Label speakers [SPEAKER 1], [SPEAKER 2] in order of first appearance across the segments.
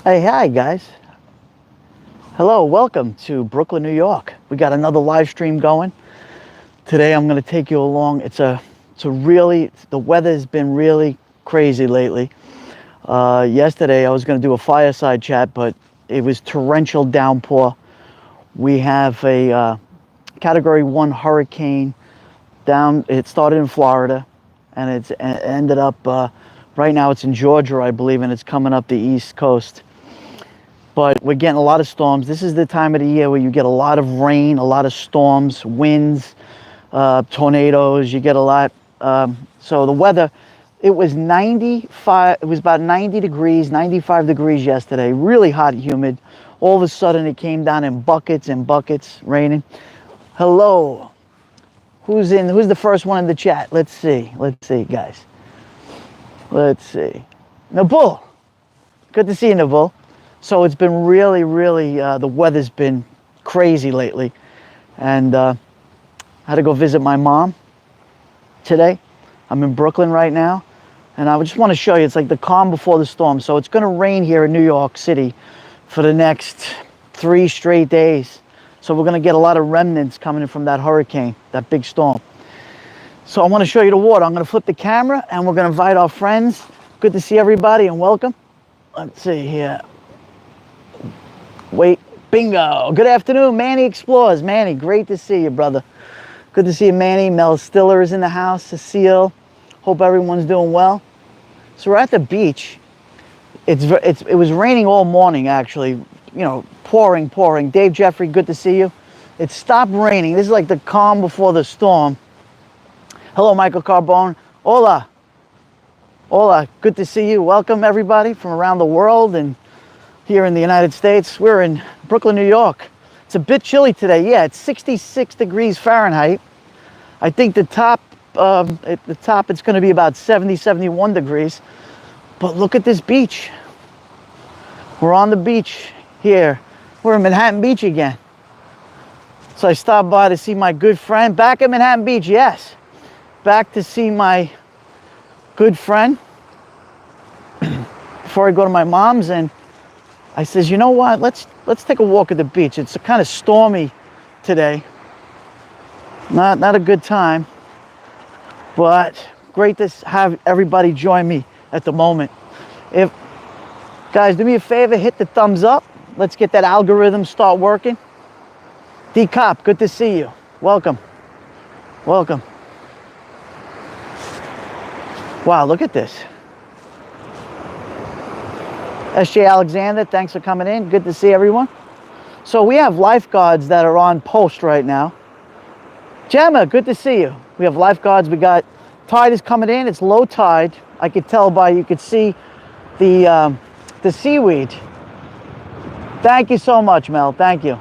[SPEAKER 1] Hey, hi guys. Hello, welcome to Brooklyn, New York. We got another live stream going. Today I'm going to take you along. The weather has been really crazy lately. Yesterday I was going to do a fireside chat, but it was torrential downpour. We have a Category 1 hurricane down. It started in Florida and it's ended up, right now it's in Georgia, I believe, and it's coming up the East Coast. But we're getting a lot of storms. This is the time of the year where you get a lot of rain, a lot of storms, winds, tornadoes. You get a lot. So the weather, it was 95, it was about 90 degrees, 95 degrees yesterday. Really hot, humid. All of a sudden it came down in buckets and buckets, raining. Hello. Who's the first one in the chat? Let's see, guys. Let's see. Nabul. Good to see you, Nabul. So it's been really, the weather's been crazy lately. And I had to go visit my mom today. I'm in Brooklyn right now. And I just want to show you, it's like the calm before the storm. So it's going to rain here in New York City for the next 3 straight days. So we're going to get a lot of remnants coming in from that hurricane, that big storm. So I want to show you the water. I'm going to flip the camera and we're going to invite our friends. Good to see everybody and welcome. Let's see here. Wait, bingo. Good afternoon, Manny Explores. Manny, great to see you, brother. Good to see you, Manny. Mel Stiller is in the house. Cecile, hope everyone's doing well. So we're at the beach. It was raining all morning, actually. Pouring. Dave Jeffrey, good to see you. It stopped raining. This is like the calm before the storm. Hello, Michael Carbone. Hola. Good to see you. Welcome, everybody from around the world and here in the United States. We're in Brooklyn, New York. It's a bit chilly today. Yeah, it's 66 degrees Fahrenheit. I think at the top it's going to be about 70, 71 degrees. But look at this beach. We're on the beach here. We're in Manhattan Beach again. So I stopped by to see my good friend. Back at Manhattan Beach, yes. Back to see my good friend before I go to my mom's, and I says, you know what, let's take a walk at the beach. It's kind of stormy today. Not a good time, but great to have everybody join me at the moment. Guys, do me a favor, hit the thumbs up. Let's get that algorithm start working. D Cop, good to see you. Welcome. Wow, look at this. SJ Alexander, thanks for coming in. Good to see everyone. So we have lifeguards that are on post right now. Gemma, good to see you. We have lifeguards. We got tide is coming in. It's low tide. I could tell you could see the seaweed. Thank you so much, Mel. Thank you.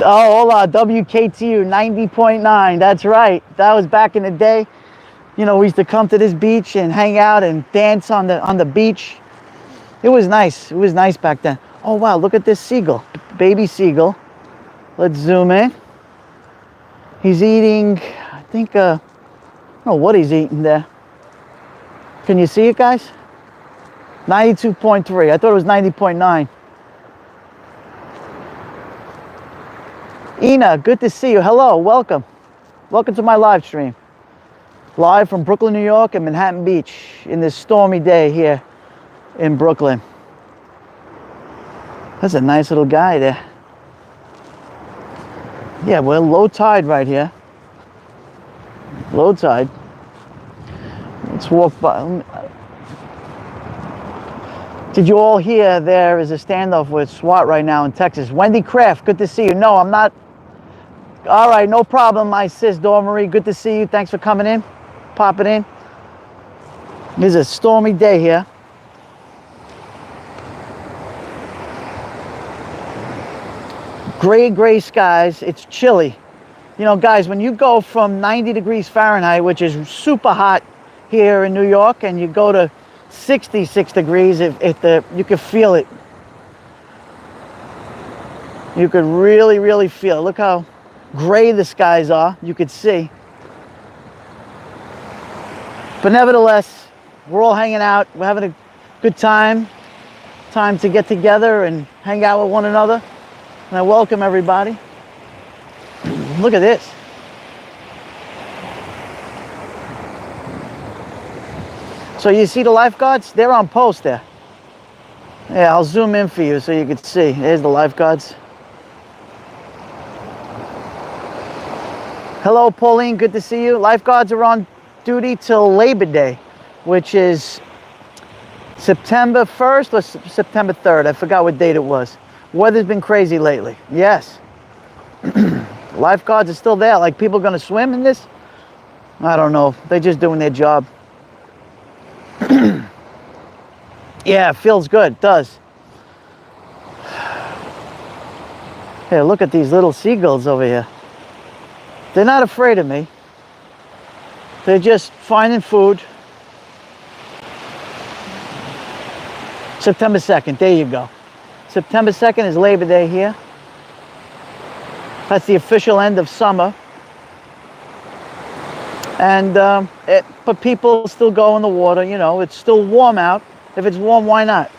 [SPEAKER 1] Oh, hola, WKTU 90.9. That's right. That was back in the day. We used to come to this beach and hang out and dance on the beach. It was nice. It was nice back then. Oh, wow, look at this seagull. Baby seagull. Let's zoom in. He's eating, I think, I don't know what he's eating there. Can you see it, guys? 92.3. I thought it was 90.9. Ina, good to see you. Hello, welcome. Welcome to my live stream. Live from Brooklyn, New York and Manhattan Beach in this stormy day here in Brooklyn. That's a nice little guy there. Yeah, we're low tide right here. Low tide. Let's walk by. Did you all hear there is a standoff with SWAT right now in Texas? Wendy Kraft, good to see you. No, I'm not. All right, no problem, my sis Dormarie. Good to see you. Thanks for coming in, popping in. It's a stormy day here. Gray skies. It's chilly. Guys, when you go from 90 degrees Fahrenheit, which is super hot here in New York, and you go to 66 degrees, you could feel it. You could really feel it. Look how gray the skies are. You could see. But nevertheless, We're all hanging out. We're having a good time. Time to get together and hang out with one another. And I welcome everybody. Look at this. So you see the lifeguards? They're on post there. Yeah, I'll zoom in for you so you can see. There's the lifeguards. Hello, Pauline. Good to see you. Lifeguards are on duty till Labor Day, which is September 1st or September 3rd. I forgot what date it was. Weather's been crazy lately. Yes. Lifeguards are still there. Like, people gonna swim in this? I don't know. They're just doing their job. Yeah, it feels good. It does. Hey, look at these little seagulls over here. They're not afraid of me. They're just finding food. September 2nd, there you go. September 2nd is Labor Day here. That's the official end of summer. And but people still go in the water, you know, it's still warm out. If it's warm, why not?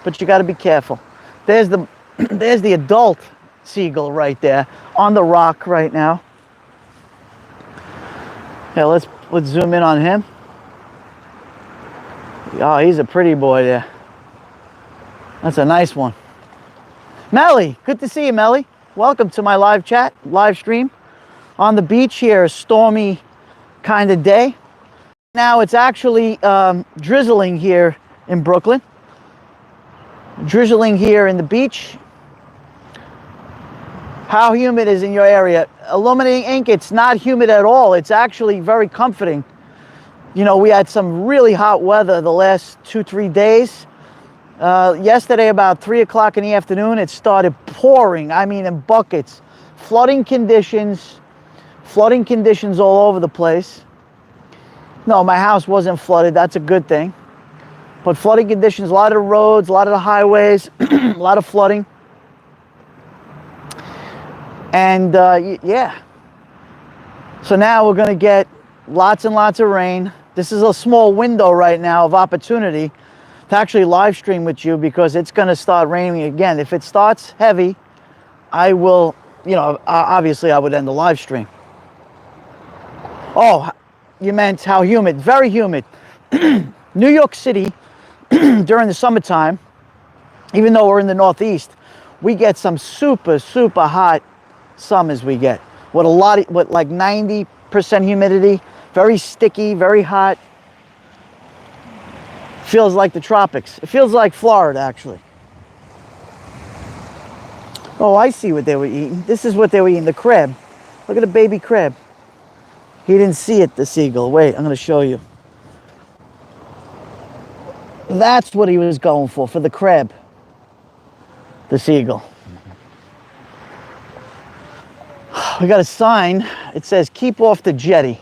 [SPEAKER 1] But you got to be careful. There's the there's the adult seagull right there on the rock right now. Yeah, let's zoom in on him. Oh, he's a pretty boy there. That's a nice one. Melly, good to see you, Melly. Welcome to my live chat, live stream on the beach here. A stormy kind of day. Now it's actually drizzling here in Brooklyn. Drizzling here in the beach. How humid is in your area? Illuminating Ink, it's not humid at all. It's actually very comforting. You know, we had some really hot weather the last 2-3 days. Yesterday about 3 o'clock in the afternoon, it started pouring, I mean in buckets. Flooding conditions all over the place. No, my house wasn't flooded, that's a good thing. But flooding conditions, a lot of the roads, a lot of the highways, a lot of flooding. And yeah, so now we're going to get lots and lots of rain. This is a small window right now of opportunity to actually live stream with you because it's going to start raining again. If it starts heavy, I will, you know, obviously I would end the live stream. Oh, you meant how humid? Very humid. New York City, during the summertime, even though we're in the Northeast, we get some super, super hot summers we get. With like 90% humidity, very sticky, very hot. Feels like the tropics. It feels like Florida, actually. Oh, I see what they were eating. This is what they were eating, the crab. Look at the baby crab. He didn't see it, the seagull. Wait, I'm going to show you. That's what he was going for the crab. The seagull. We got a sign. It says, keep off the jetty.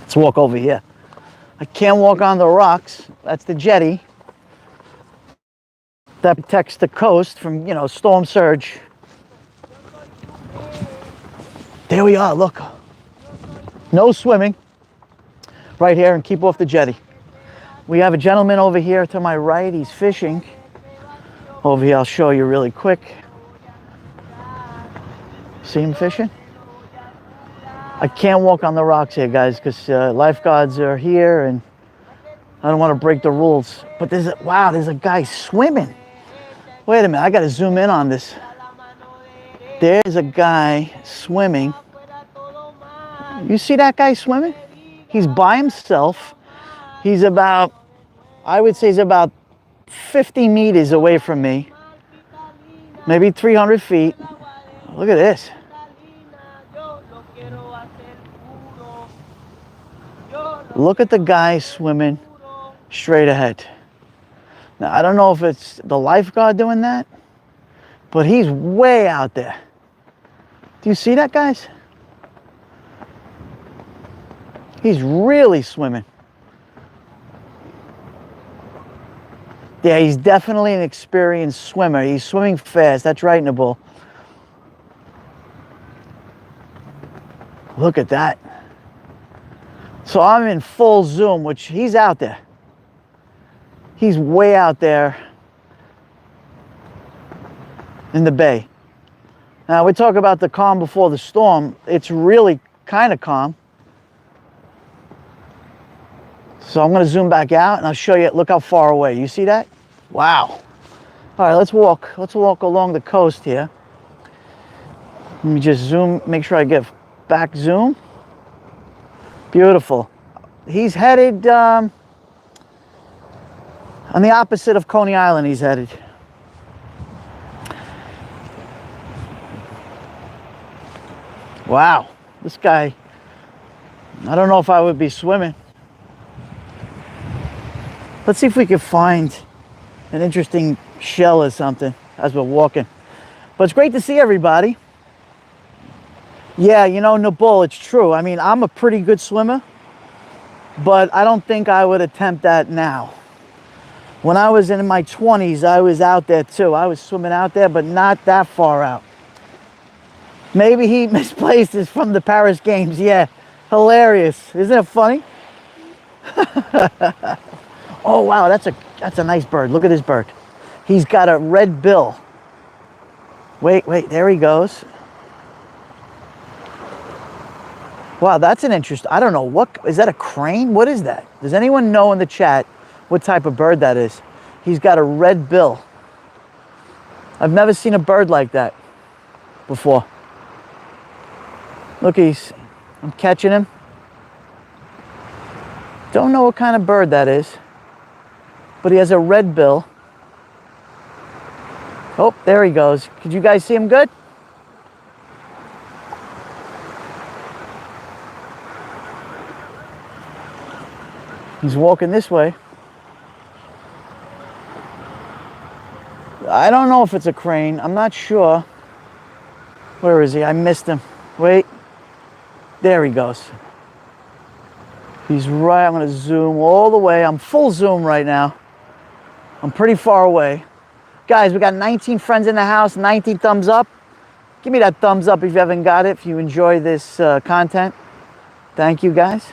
[SPEAKER 1] Let's walk over here. I can't walk on the rocks. That's the jetty. That protects the coast from, you know, storm surge. There we are, look. No swimming. Right here, and keep off the jetty. We have a gentleman over here to my right. He's fishing. Over here, I'll show you really quick. See him fishing? I can't walk on the rocks here, guys, because lifeguards are here and I don't want to break the rules. But there's a guy swimming. Wait a minute, I got to zoom in on this. There's a guy swimming. You see that guy swimming? He's by himself. He's about, I would say he's about 50 meters away from me. Maybe 300 feet. Look at this. Look at the guy swimming straight ahead. Now, I don't know if it's the lifeguard doing that, but he's way out there. Do you see that, guys? He's really swimming. Yeah, he's definitely an experienced swimmer. He's swimming fast. That's right, Nabul. Look at that. So I'm in full zoom, which he's out there. He's way out there in the bay. Now we talk about the calm before the storm. It's really kind of calm. So I'm gonna zoom back out and I'll show you, look how far away. You see that? Wow. All right, let's walk along the coast here. Let me just zoom, make sure I get back zoom. Beautiful. He's headed on the opposite of Coney Island, he's headed. Wow, this guy, I don't know if I would be swimming. Let's see if we can find an interesting shell or something as we're walking. But it's great to see everybody. Yeah, you know, Nabul, it's true. I mean, I'm a pretty good swimmer, but I don't think I would attempt that now. When I was in my 20s, I was out there too. I was swimming out there, but not that far out. Maybe he misplaced this from the Paris Games. Yeah, hilarious. Isn't it funny? Oh, wow, that's a nice bird. Look at this bird. He's got a red bill. Wait, there he goes. Wow, that's an interest. I don't know, what is that, a crane? What is that? Does anyone know in the chat what type of bird that is? He's got a red bill. I've never seen a bird like that before. Look, I'm catching him. Don't know what kind of bird that is, but he has a red bill. Oh, there he goes. Could you guys see him good? He's walking this way. I don't know if it's a crane. I'm not sure. Where is he? I missed him. Wait. There he goes. He's right. I'm going to zoom all the way. I'm full zoom right now. I'm pretty far away. Guys, we got 19 friends in the house, 19 thumbs up. Give me that thumbs up if you haven't got it, if you enjoy this content. Thank you, guys.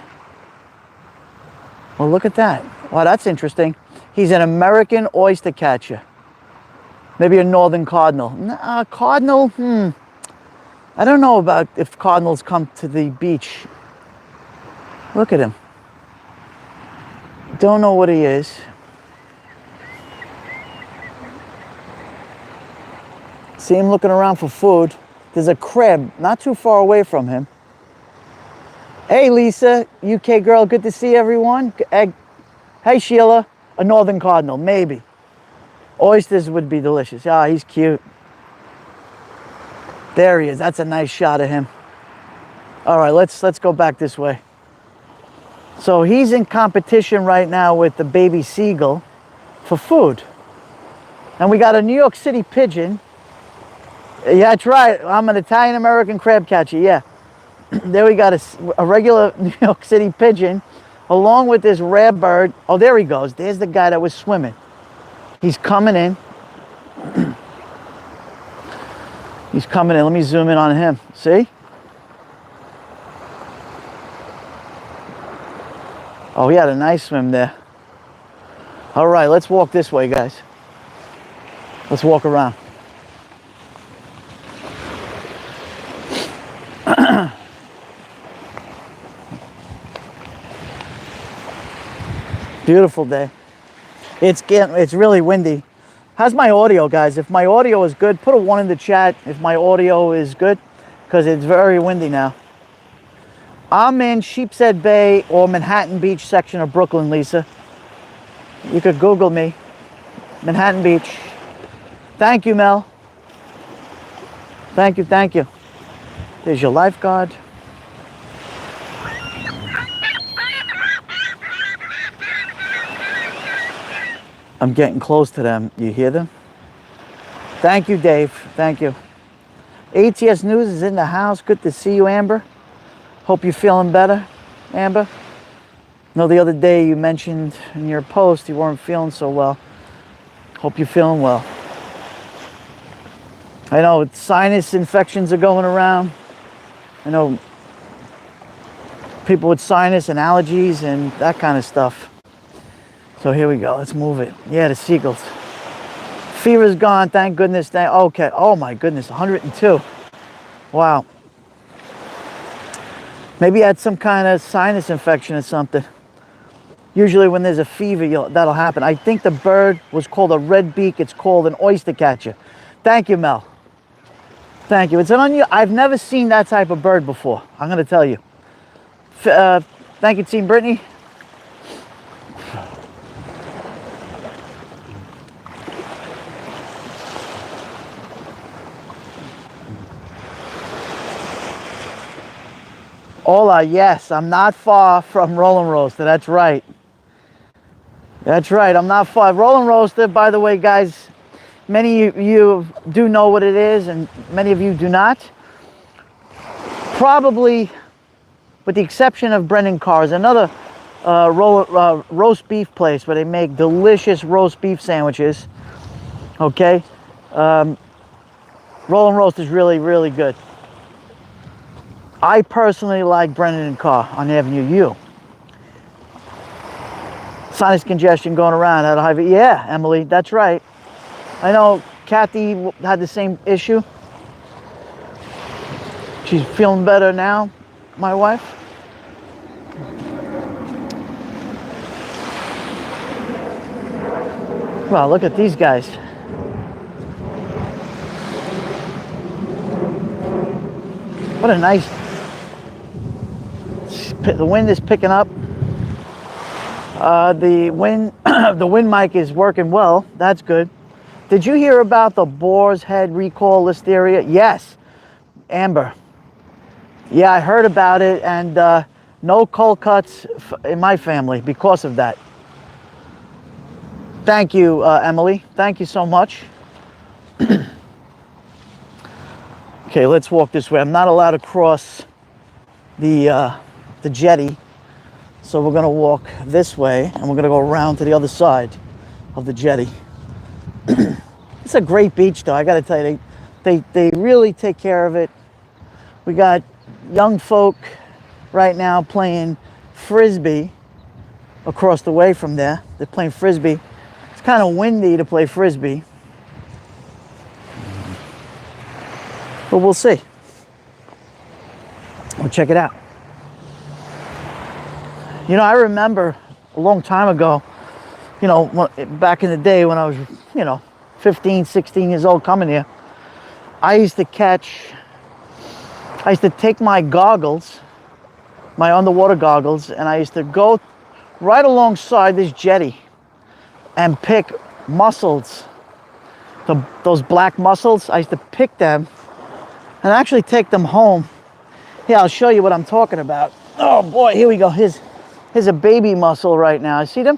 [SPEAKER 1] Well, look at that. Wow, that's interesting. He's an American oyster catcher. Maybe a northern cardinal. Cardinal, I don't know about if cardinals come to the beach. Look at him. Don't know what he is. See him looking around for food. There's a crab not too far away from him. Hey, Lisa, UK girl, good to see everyone. Hey, Sheila, a northern cardinal, maybe. Oysters would be delicious. Ah, he's cute. There he is. That's a nice shot of him. All right, let's go back this way. So he's in competition right now with the baby seagull for food. And we got a New York City pigeon. Yeah, that's right. I'm an Italian-American crab catcher, yeah. There we got a regular New York City pigeon along with this rare bird. Oh, there he goes. There's the guy that was swimming. He's coming in. He's coming in. Let me zoom in on him. See? Oh, he had a nice swim there. All right, let's walk this way, guys. Let's walk around. Beautiful day. It's really windy. How's my audio, guys? If my audio is good, put a 1 in the chat if my audio is good, because it's very windy now. I'm in Sheepshead Bay or Manhattan Beach section of Brooklyn, Lisa. You could Google me. Manhattan Beach. Thank you, Mel. Thank you, thank you. There's your lifeguard. I'm getting close to them. You hear them? Thank you, Dave. Thank you. ATS News is in the house. Good to see you, Amber. Hope you're feeling better, Amber. I know the other day you mentioned in your post you weren't feeling so well. Hope you're feeling well. I know sinus infections are going around. I know people with sinus and allergies and that kind of stuff. So here we go. Let's move it. Yeah, the seagulls. Fever's gone. Thank goodness. Okay. Oh my goodness. 102. Wow. Maybe you had some kind of sinus infection or something. Usually when there's a fever, that'll happen. I think the bird was called a red beak. It's called an oyster catcher. Thank you, Mel. Thank you. It's I've never seen that type of bird before. I'm going to tell you. Thank you, Team Brittany. Hola, yes, I'm not far from Roll and Roaster. That's right. That's right, I'm not far. Roll and Roaster, by the way, guys, many of you do know what it is and many of you do not. Probably, with the exception of Brendan Carr's, another roast beef place where they make delicious roast beef sandwiches. Okay? Roll and Roast is really, really good. I personally like Brendan and Carr on Avenue U. Sinus congestion going around at a high. Yeah, Emily, that's right. I know Kathy had the same issue. She's feeling better now, my wife. Well, look at these guys. What a nice... The wind is picking up. The wind mic is working well. That's good. Did you hear about the boar's head recall listeria? Yes, Amber. Yeah, I heard about it, and no cold cuts in my family because of that. Thank you, Emily. Thank you so much. Okay, let's walk this way. I'm not allowed to cross the jetty. So we're gonna walk this way and we're gonna go around to the other side of the jetty. It's a great beach though, I gotta tell you, they really take care of it. We got young folk right now playing Frisbee across the way from there. They're playing Frisbee. It's kind of windy to play Frisbee, but we'll see. We'll check it out. You know, I remember a long time ago, you know, back in the day when I was, you know, 15, 16 years old coming here, I used to take my goggles, my underwater goggles, and I used to go right alongside this jetty and pick mussels, those black mussels. I used to pick them and actually take them home. Here, I'll show you what I'm talking about. Oh boy, here we go. Here's a baby mussel right now. You see them?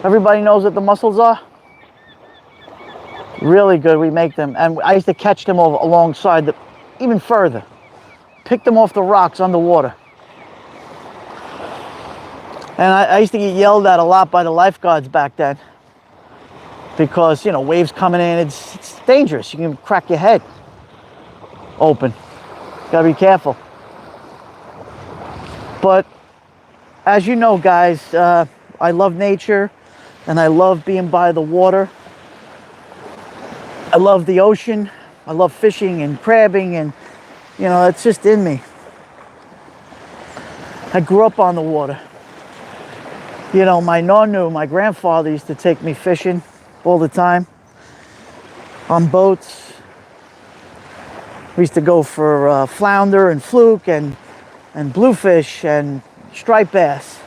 [SPEAKER 1] Everybody knows what the mussels are? Really good, we make them. And I used to catch them over alongside, even further. Pick them off the rocks underwater. And I used to get yelled at a lot by the lifeguards back then. Because, you know, waves coming in, it's dangerous. You can crack your head open. Gotta be careful. But as you know, guys, I love nature and I love being by the water. I love the ocean. I love fishing and crabbing, and you know, it's just in me. I grew up on the water. You know, my nonu, my grandfather used to take me fishing all the time on boats. We used to go for flounder and fluke and bluefish and striped bass.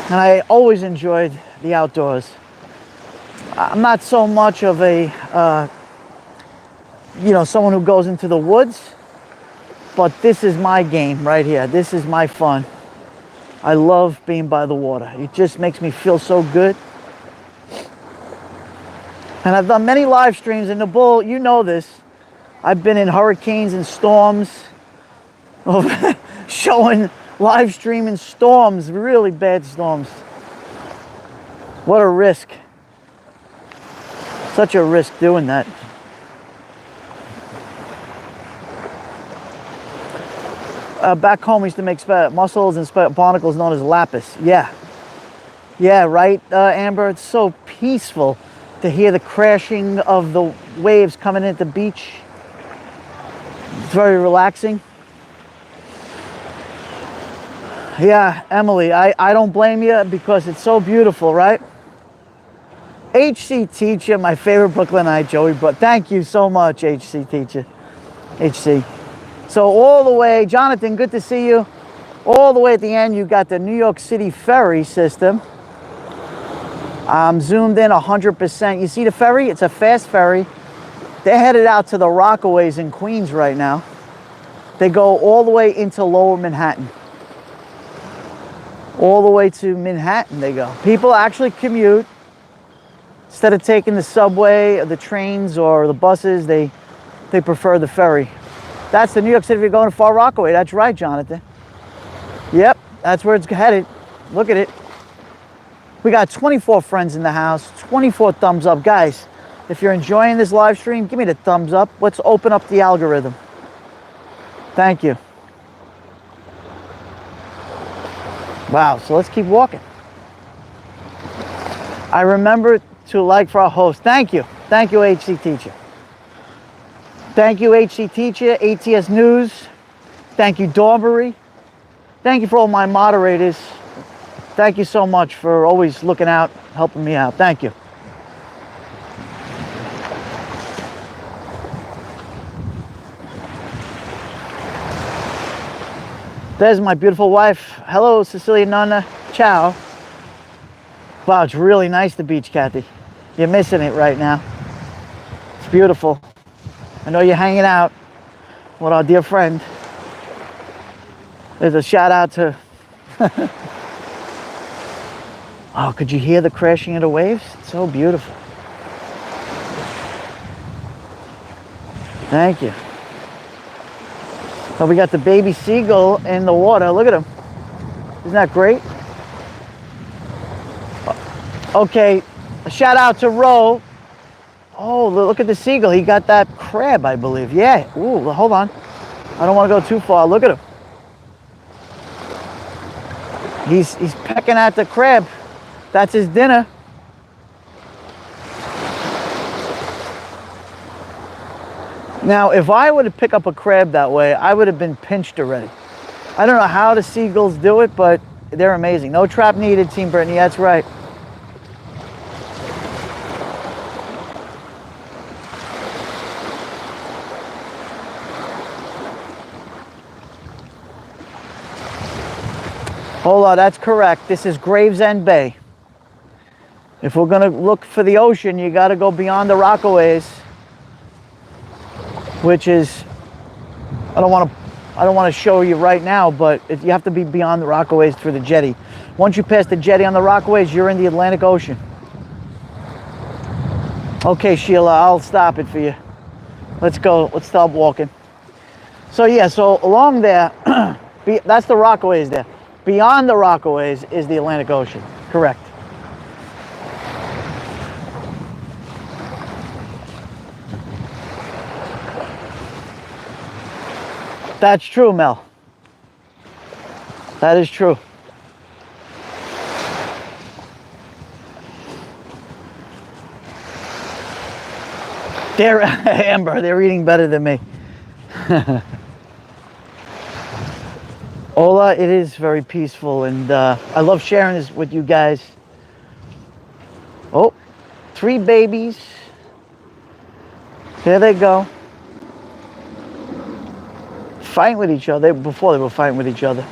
[SPEAKER 1] And I always enjoyed the outdoors. I'm not so much of a, you know, someone who goes into the woods, but this is my game right here. This is my fun. I love being by the water. It just makes me feel so good. And I've done many live streams in the bull. You know this. I've been in hurricanes and storms, showing live streaming storms, really bad storms. What a risk. Such a risk doing that. Back home, we used to make mussels and barnacles known as lapis. Yeah. Yeah, right, Amber? It's so peaceful to hear the crashing of the waves coming into the beach. It's very relaxing. Yeah, Emily, I don't blame you because it's so beautiful, right? HC Teacher, my favorite Brooklynite, Joeybklyn. Thank you so much, HC Teacher. HC. So all the way, Jonathan, good to see you. All the way at the end, you got the New York City ferry system. I'm zoomed in 100%. You see the ferry? It's a fast ferry. They're headed out to the Rockaways in Queens right now. They go all the way into Lower Manhattan. All the way to Manhattan they go. People actually commute. Instead of taking the subway or the trains or the buses, they prefer the ferry. That's the New York City if you're going to Far Rockaway. That's right, Jonathan. Yep, that's where it's headed. Look at it. We got 24 friends in the house, 24 thumbs up. Guys, if you're enjoying this live stream, give me the thumbs up. Let's open up the algorithm. Thank you. Wow, so let's keep walking. I remember to like for our host. Thank you. Thank you, HC Teacher. Thank you, HC Teacher, ATS News. Thank you, Dorbury. Thank you for all my moderators. Thank you so much for always looking out, helping me out. Thank you. There's my beautiful wife. Hello, Cecilia Nonna. Ciao. Wow, it's really nice, the beach, Kathy. You're missing it right now. It's beautiful. I know you're hanging out with our dear friend. There's a shout out to... Oh, could you hear the crashing of the waves? It's so beautiful. Thank you. So we got the baby seagull in the water. Look at him. Isn't that great? Okay, a shout out to Ro. Oh, look at the seagull. He got that crab, I believe. Yeah. Ooh, hold on. I don't want to go too far. Look at him. He's pecking at the crab. That's his dinner. Now, if I were to pick up a crab that way, I would have been pinched already. I don't know how the seagulls do it, but they're amazing. No trap needed, Team Brittany. That's right. Hold on, that's correct. This is Gravesend Bay. If we're gonna look for the ocean, you gotta go beyond the Rockaways, which is, I don't want to show you right now, but you have to be beyond the Rockaways through the jetty. Once you pass the jetty on the Rockaways, you're in the Atlantic Ocean. Okay, Sheila, I'll stop it for you. Let's go. Let's stop walking. So yeah, so along there, that's the Rockaways there. Beyond the Rockaways is the Atlantic Ocean. Correct. That's true, Mel. That is true. They're, Amber, they're eating better than me. Ola, it is very peaceful, and I love sharing this with you guys. Oh, 3 babies. There they go. Fighting with each other. Before they were fighting with each other.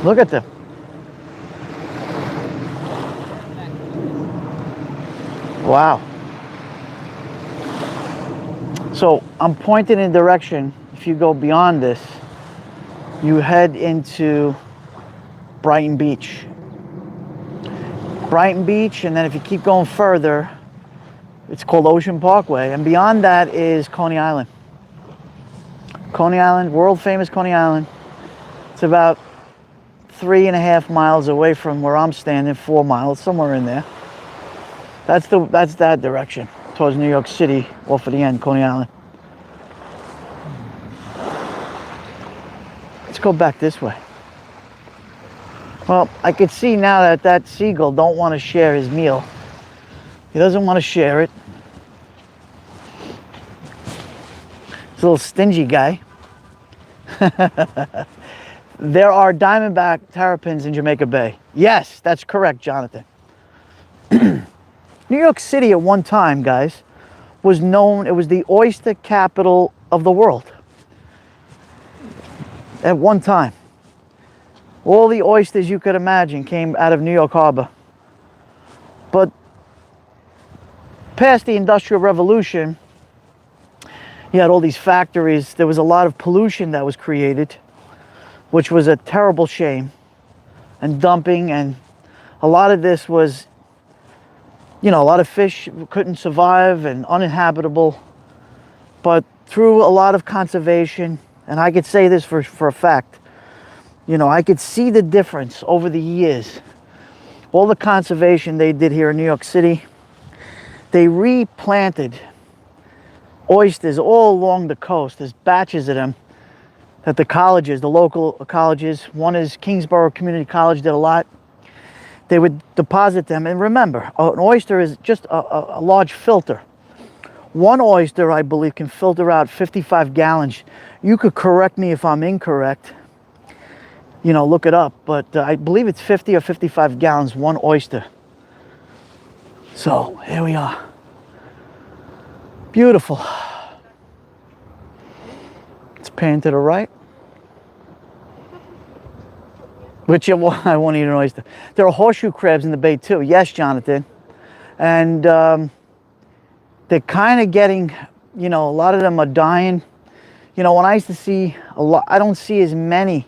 [SPEAKER 1] Look at them. Wow. So I'm pointing in a direction. If you go beyond this, you head into Brighton Beach. Brighton Beach, and then if you keep going further, it's called Ocean Parkway, and beyond that is Coney Island. Coney Island, world famous Coney Island. It's about 3.5 miles away from where I'm standing, 4 miles, somewhere in there. That's that direction. towards New York City off of the end, Coney Island. Let's go back this way. Well, I could see now that that seagull don't want to share his meal. He doesn't want to share it. He's a little stingy guy. There are diamondback terrapins in Jamaica Bay. Yes, that's correct, Jonathan. New York City at one time, guys, was known, it was the oyster capital of the world. At one time. All the oysters you could imagine came out of New York Harbor. But past the Industrial Revolution, you had all these factories. There was a lot of pollution that was created, which was a terrible shame, and dumping, and a lot of this was, you know, a lot of fish couldn't survive and uninhabitable. But through a lot of conservation, and I could say this for a fact, you know, I could see the difference over the years. All the conservation they did here in New York City, they replanted oysters all along the coast. There's batches of them that the colleges, the local colleges, one is Kingsboro Community College, did a lot. They would deposit them. And remember, an oyster is just a large filter. One oyster, I believe, can filter out 55 gallons. You could correct me if I'm incorrect. You know, look it up. But I believe it's 50 or 55 gallons, one oyster. So, here we are. Beautiful. Let's pan to the right. Which I won't eat an oyster. There are horseshoe crabs in the bay too. Yes, Jonathan. And they're kind of getting, you know, a lot of them are dying. You know, when I used to see a lot, I don't see as many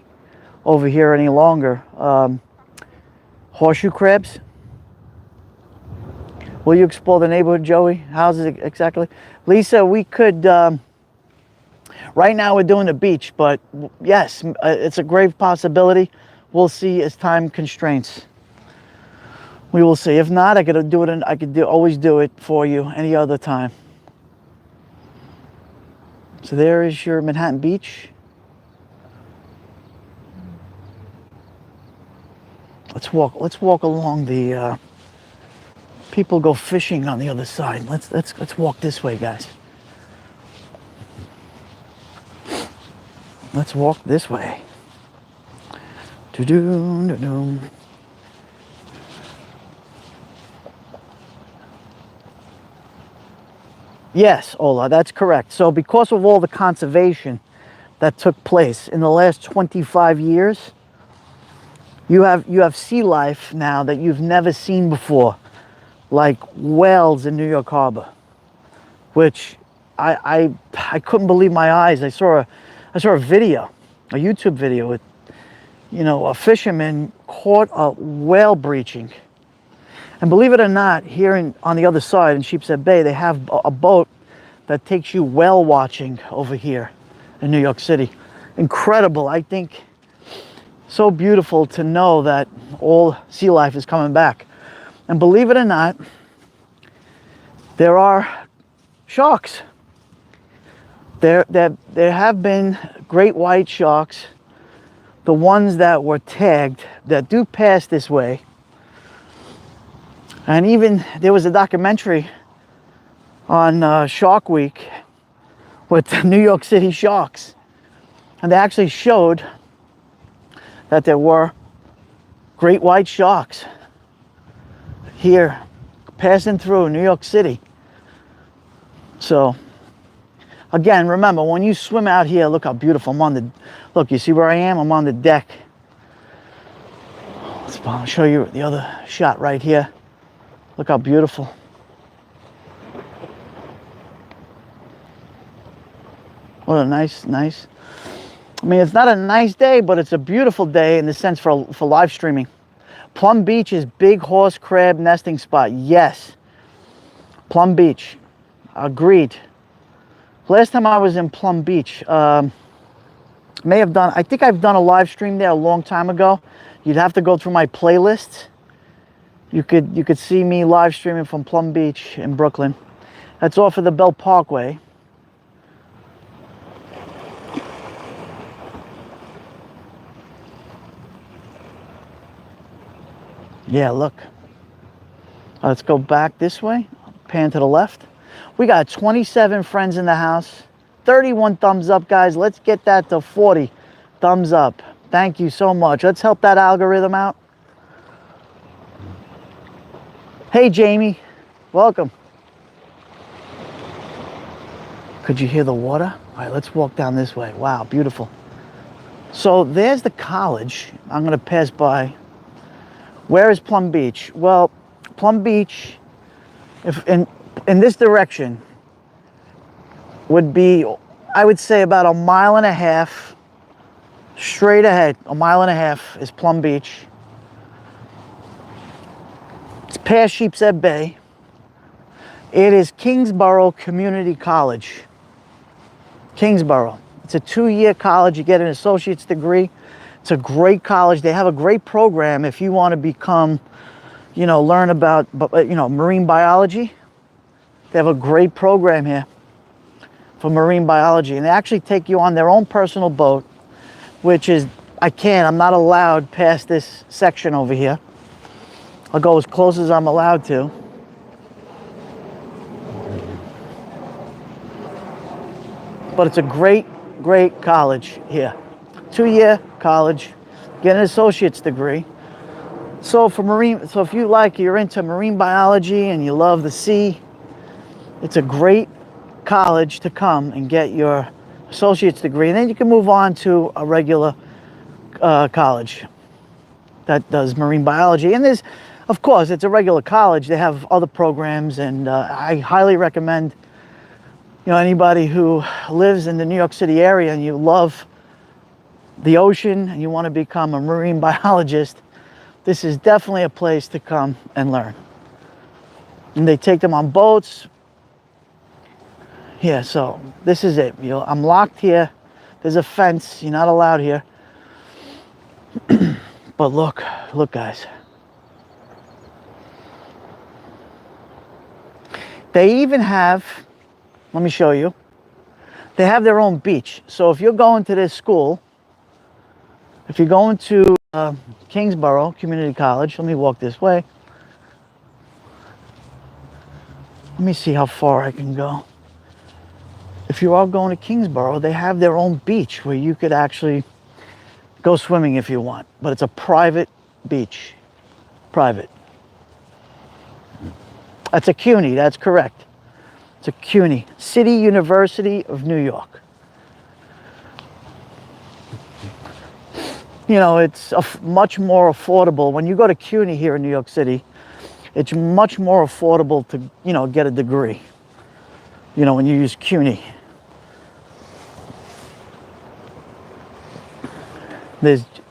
[SPEAKER 1] over here any longer. Horseshoe crabs. Will you explore the neighborhood, Joey? How's it exactly? Lisa, we could, right now we're doing the beach, but yes, it's a great possibility. We'll see as time constraints. We will see. If not, I could do it. I could always do it for you any other time. So there is your Manhattan Beach. Let's walk along the. People go fishing on the other side. Let's walk this way, guys. Let's walk this way. Do-do-do-do. Yes, Ola, that's correct. So because of all the conservation that took place in the last 25 years, you have sea life now that you've never seen before, like whales in New York Harbor, which I couldn't believe my eyes. I saw a video, a YouTube video with, you know, a fisherman caught a whale breaching. And believe it or not, here on the other side in Sheepshead Bay, they have a boat that takes you whale watching over here in New York City. Incredible. I think so beautiful to know that all sea life is coming back. And believe it or not, there are sharks. There have been great white sharks, the ones that were tagged, that do pass this way. And even there was a documentary on Shark Week with the New York City sharks. And they actually showed that there were great white sharks here passing through New York City. So, again, remember, when you swim out here, look how beautiful I'm on the, look, you see where I am? I'm on the deck. I'll show you the other shot right here. Look how beautiful. What a nice. I mean, it's not a nice day, but it's a beautiful day in the sense for live streaming. Plum Beach is big horse crab nesting spot. Yes. Plum Beach. Agreed. Last time I was in Plum Beach, I think I've done a live stream there a long time ago. You'd have to go through my playlist. You could see me live streaming from Plum Beach in Brooklyn. That's off of the Bell Parkway. Yeah, look. Let's go back this way. Pan to the left. We got 27 friends in the house. 31 thumbs up, guys. Let's get that to 40 thumbs up. Thank you so much. Let's help that algorithm out. Hey, Jamie. Welcome. Could you hear the water? All right, let's walk down this way. Wow, beautiful. So there's the college. I'm going to pass by. Where is Plum Beach? Well, Plum Beach, if in this direction, would be, I would say, about a mile and a half straight ahead. A mile and a half is Plum Beach. It's past Sheepshead Bay. It is Kingsboro Community College. Kingsboro. It's a 2-year college. You get an associate's degree. It's a great college. They have a great program if you want to become, learn about, marine biology. They have a great program here for marine biology. And they actually take you on their own personal boat, which is, I'm not allowed past this section over here. I'll go as close as I'm allowed to. But it's a great, great college here. 2-year college, get an associate's degree. So if you're into marine biology and you love the sea, it's a great college to come and get your associate's degree. And then you can move on to a regular college that does marine biology. And of course, it's a regular college. They have other programs, and I highly recommend, anybody who lives in the New York City area and you love the ocean and you want to become a marine biologist, this is definitely a place to come and learn. And they take them on boats. Yeah, so this is it. I'm locked here. There's a fence. You're not allowed here. But look, guys. They even have, let me show you. They have their own beach. So if you're going to this school, if you're going to Kingsboro Community College, let me walk this way. Let me see how far I can go. If you are going to Kingsboro, they have their own beach where you could actually go swimming if you want. But it's a private beach. Private. That's a CUNY, that's correct. It's a CUNY, City University of New York. It's much more affordable. When you go to CUNY here in New York City, it's much more affordable to, get a degree, when you use CUNY.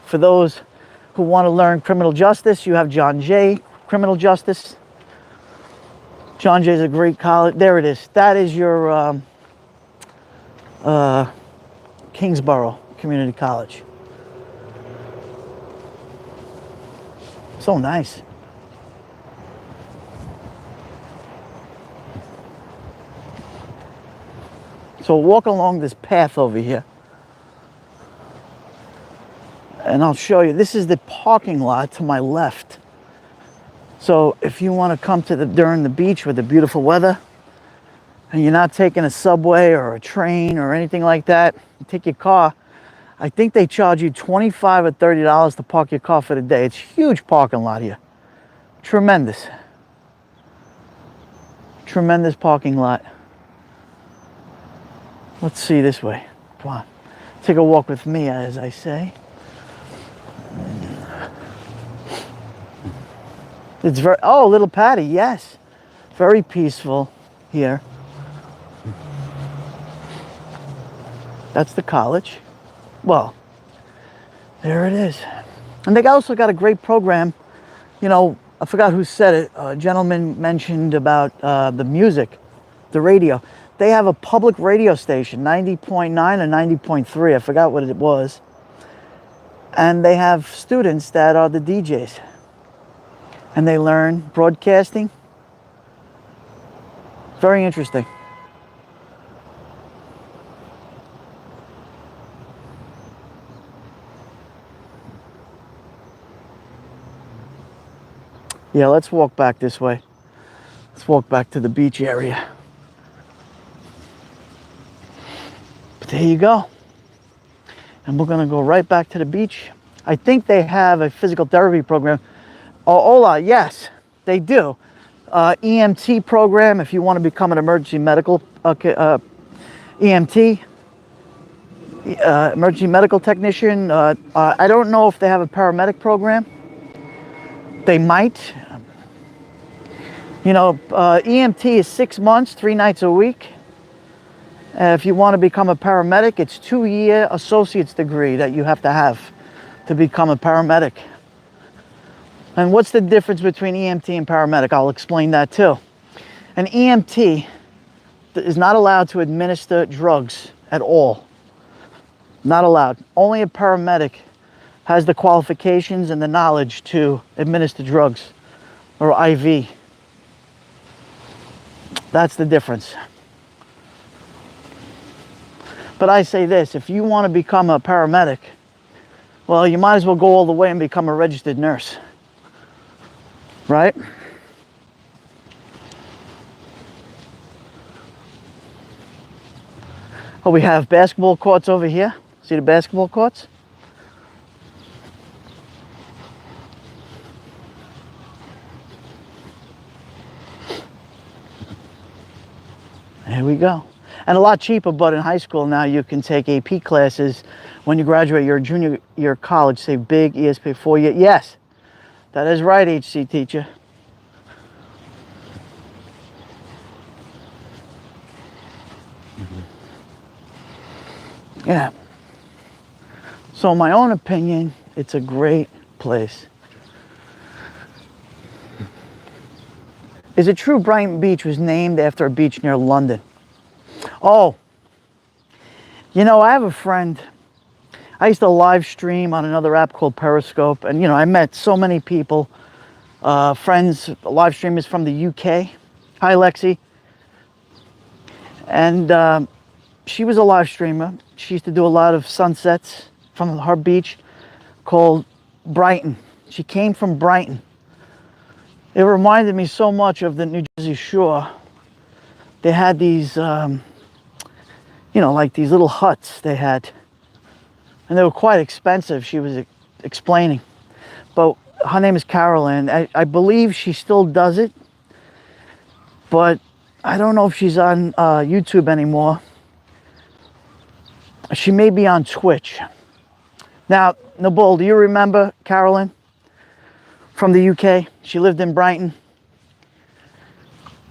[SPEAKER 1] For those who want to learn criminal justice, you have John Jay, criminal justice. John Jay is a great college. There it is. That is your Kingsboro Community College. So nice. So walk along this path over here. And I'll show you. This is the parking lot to my left. So if you want to come during the beach with the beautiful weather, and you're not taking a subway or a train or anything like that, you take your car. I think they charge you $25 or $30 to park your car for the day. It's a huge parking lot here. Tremendous. Tremendous parking lot. Let's see this way. Come on. Take a walk with me, as I say. It's little Patty, yes. Very peaceful here. That's the college. Well, there it is. And they also got a great program. I forgot who said it. A gentleman mentioned about the music, the radio. They have a public radio station, 90.9 or 90.3. I forgot what it was. And they have students that are the DJs. And they learn broadcasting Very interesting. Yeah, let's walk back this way. Let's walk back to the beach area. But there you go. And we're gonna go right back to the beach. I think they have a physical therapy program. Oh, hola, yes, they do. EMT program if you want to become an emergency medical EMT, emergency medical technician. I don't know if they have a paramedic program. They might. You know, EMT is 6 months, 3 nights a week. If you want to become a paramedic, it's 2-year associate's degree that you have to become a paramedic. And what's the difference between EMT and paramedic? I'll explain that too. An EMT is not allowed to administer drugs at all. Not allowed. Only a paramedic has the qualifications and the knowledge to administer drugs or IV. That's the difference. But I say this, if you want to become a paramedic, well, you might as well go all the way and become a registered nurse. Right? Oh, we have basketball courts over here. See the basketball courts? There we go. And a lot cheaper, but in high school now you can take AP classes when you graduate your junior year of college, say big ESP 4-year. Yes, that is right, HC teacher. Yeah. So in my own opinion, it's a great place. Is it true Brighton Beach was named after a beach near London? Oh, you know, I have a friend. I used to live stream on another app called Periscope, and you know, I met so many people, friends, live streamers from the UK. Hi, Lexi. And she was a live streamer. She used to do a lot of sunsets from her beach called Brighton. She came from Brighton. It reminded me so much of the New Jersey shore. They had these, you know, like these little huts they had. And they were quite expensive, she was explaining. But her name is Carolyn. I believe she still does it. But I don't know if she's on YouTube anymore. She may be on Twitch. Now, Nabul, do you remember Carolyn from the UK? She lived in Brighton.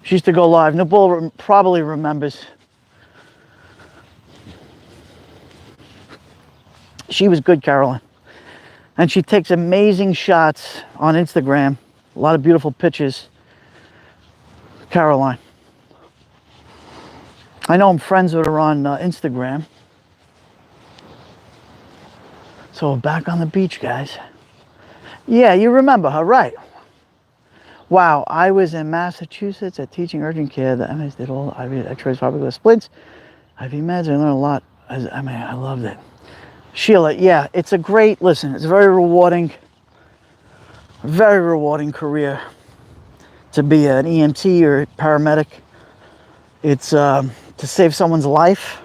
[SPEAKER 1] She used to go live. Nabul probably remembers. She was good, Carolyn. And she takes amazing shots on Instagram. A lot of beautiful pictures. Caroline. I know I'm friends with her on Instagram. So back on the beach, guys. Yeah, you remember her, right? Wow, I was in Massachusetts at teaching urgent care. The MS did all IV X-rays, probably splits, IV meds. I learned a lot. I mean, I loved it. Sheila, yeah, it's a great, listen, it's a very rewarding career to be an EMT or a paramedic. It's to save someone's life.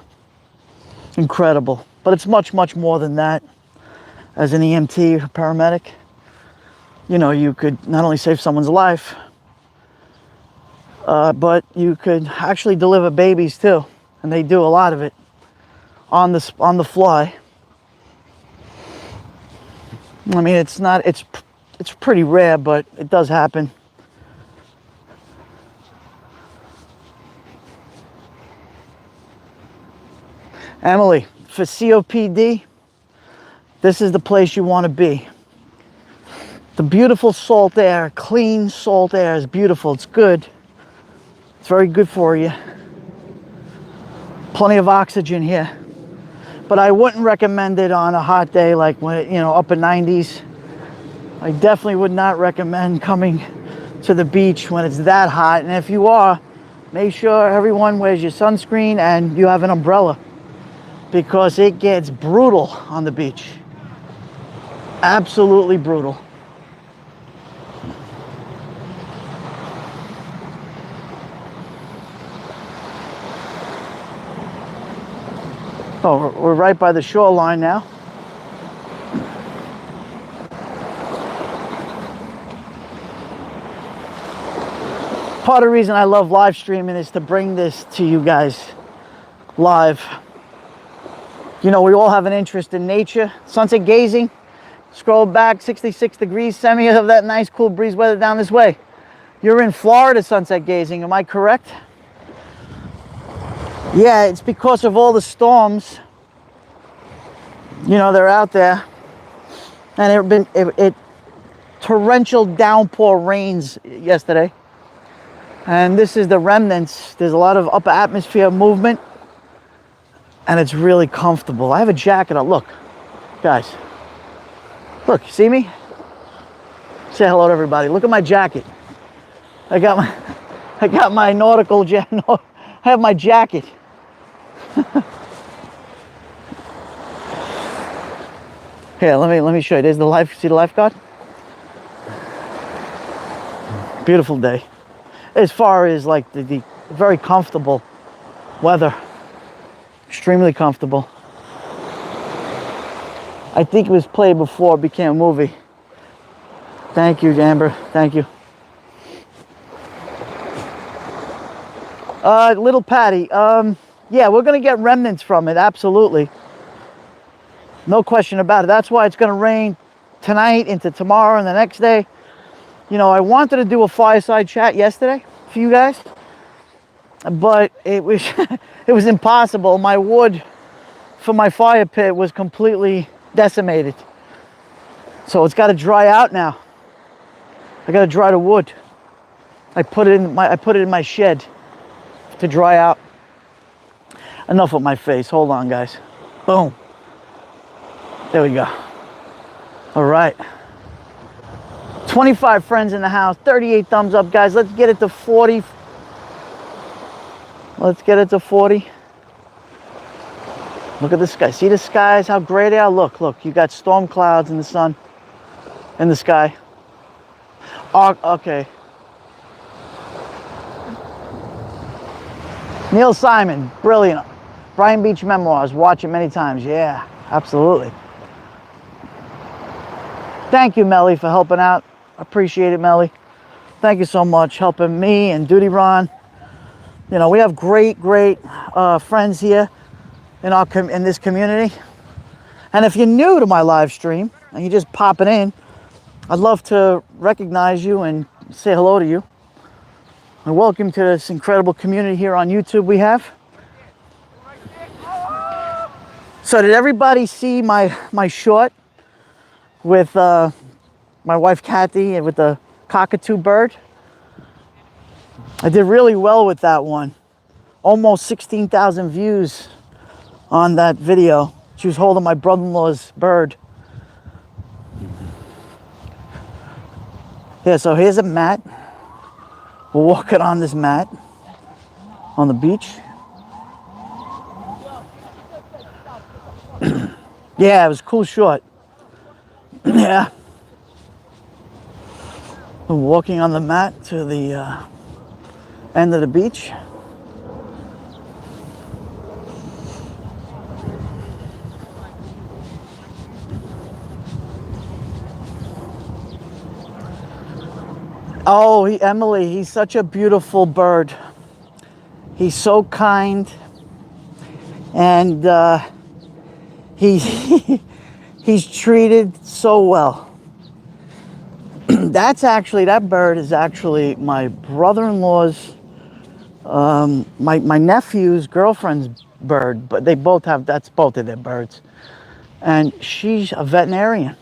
[SPEAKER 1] Incredible. But it's much, much more than that. As an EMT or paramedic, you know, you could not only save someone's life, but you could actually deliver babies too. And they do a lot of it on the fly. I mean, it's pretty rare, but it does happen. Emily, for COPD, this is the place you want to be. The beautiful salt air, clean salt air is beautiful. It's good. It's very good for you. Plenty of oxygen here. But I wouldn't recommend it on a hot day like when, you know, upper 90s. I definitely would not recommend coming to the beach when it's that hot. And if you are, make sure everyone wears your sunscreen and you have an umbrella, because it gets brutal on the beach. Absolutely brutal. Oh, we're right by the shoreline now. Part of the reason I love live streaming is to bring this to you guys live. You know, we all have an interest in nature. Sunset gazing. Scroll back, 66 degrees, semi of that nice cool breeze weather down this way. You're in Florida sunset gazing, am I correct? Yeah, it's because of all the storms. You know, they're out there. And it torrential downpour rains yesterday. And this is the remnants. There's a lot of upper atmosphere movement. And it's really comfortable. I have a jacket on. Look, guys. Look, you see me? Say hello to everybody. Look at my jacket. I got my nautical jacket. I have my jacket. Here, let me show you. There's the life. See the lifeguard? Beautiful day. As far as like the very comfortable weather. Extremely comfortable. I think it was played before it became a movie. Thank you, Amber. Thank you. Little Patty. Yeah, we're gonna get remnants from it. Absolutely. No question about it. That's why it's gonna rain tonight into tomorrow and the next day. You know, I wanted to do a fireside chat yesterday for you guys, but it was it was impossible. My wood for my fire pit was completely decimated, so it's got to dry out now. I got to dry the wood. I put it in my shed to dry out. Enough with my face. Hold on, guys. Boom. There we go. All right. 25 friends in the house. 38 thumbs up, guys. Let's get it to 40. Let's get it to 40. Look at the sky. See the skies? How gray they are? Look, look. You got storm clouds in the sun, in the sky. Oh, okay. Neil Simon, brilliant. Brian Beach Memoirs. Watch it many times. Yeah, absolutely. Thank you, Melly, for helping out. Appreciate it, Melly. Thank you so much, helping me and Duty Ron. You know, we have great friends here in this community. And if you're new to my live stream and you're just popping in, I'd love to recognize you and say hello to you. And welcome to this incredible community here on YouTube we have. So did everybody see my short with my wife Kathy and with the cockatoo bird? I did really well with that one. Almost 16,000 views on that video. She was holding my brother-in-law's bird. Yeah, so here's a mat. We're walking on this mat on the beach. Yeah, it was a cool shot. Yeah. We're walking on the mat to the end of the beach. Oh, Emily, he's such a beautiful bird. He's so kind, and he's treated so well. That bird is actually my brother-in-law's, my nephew's girlfriend's bird, but they both have, that's both of their birds. And she's a veterinarian.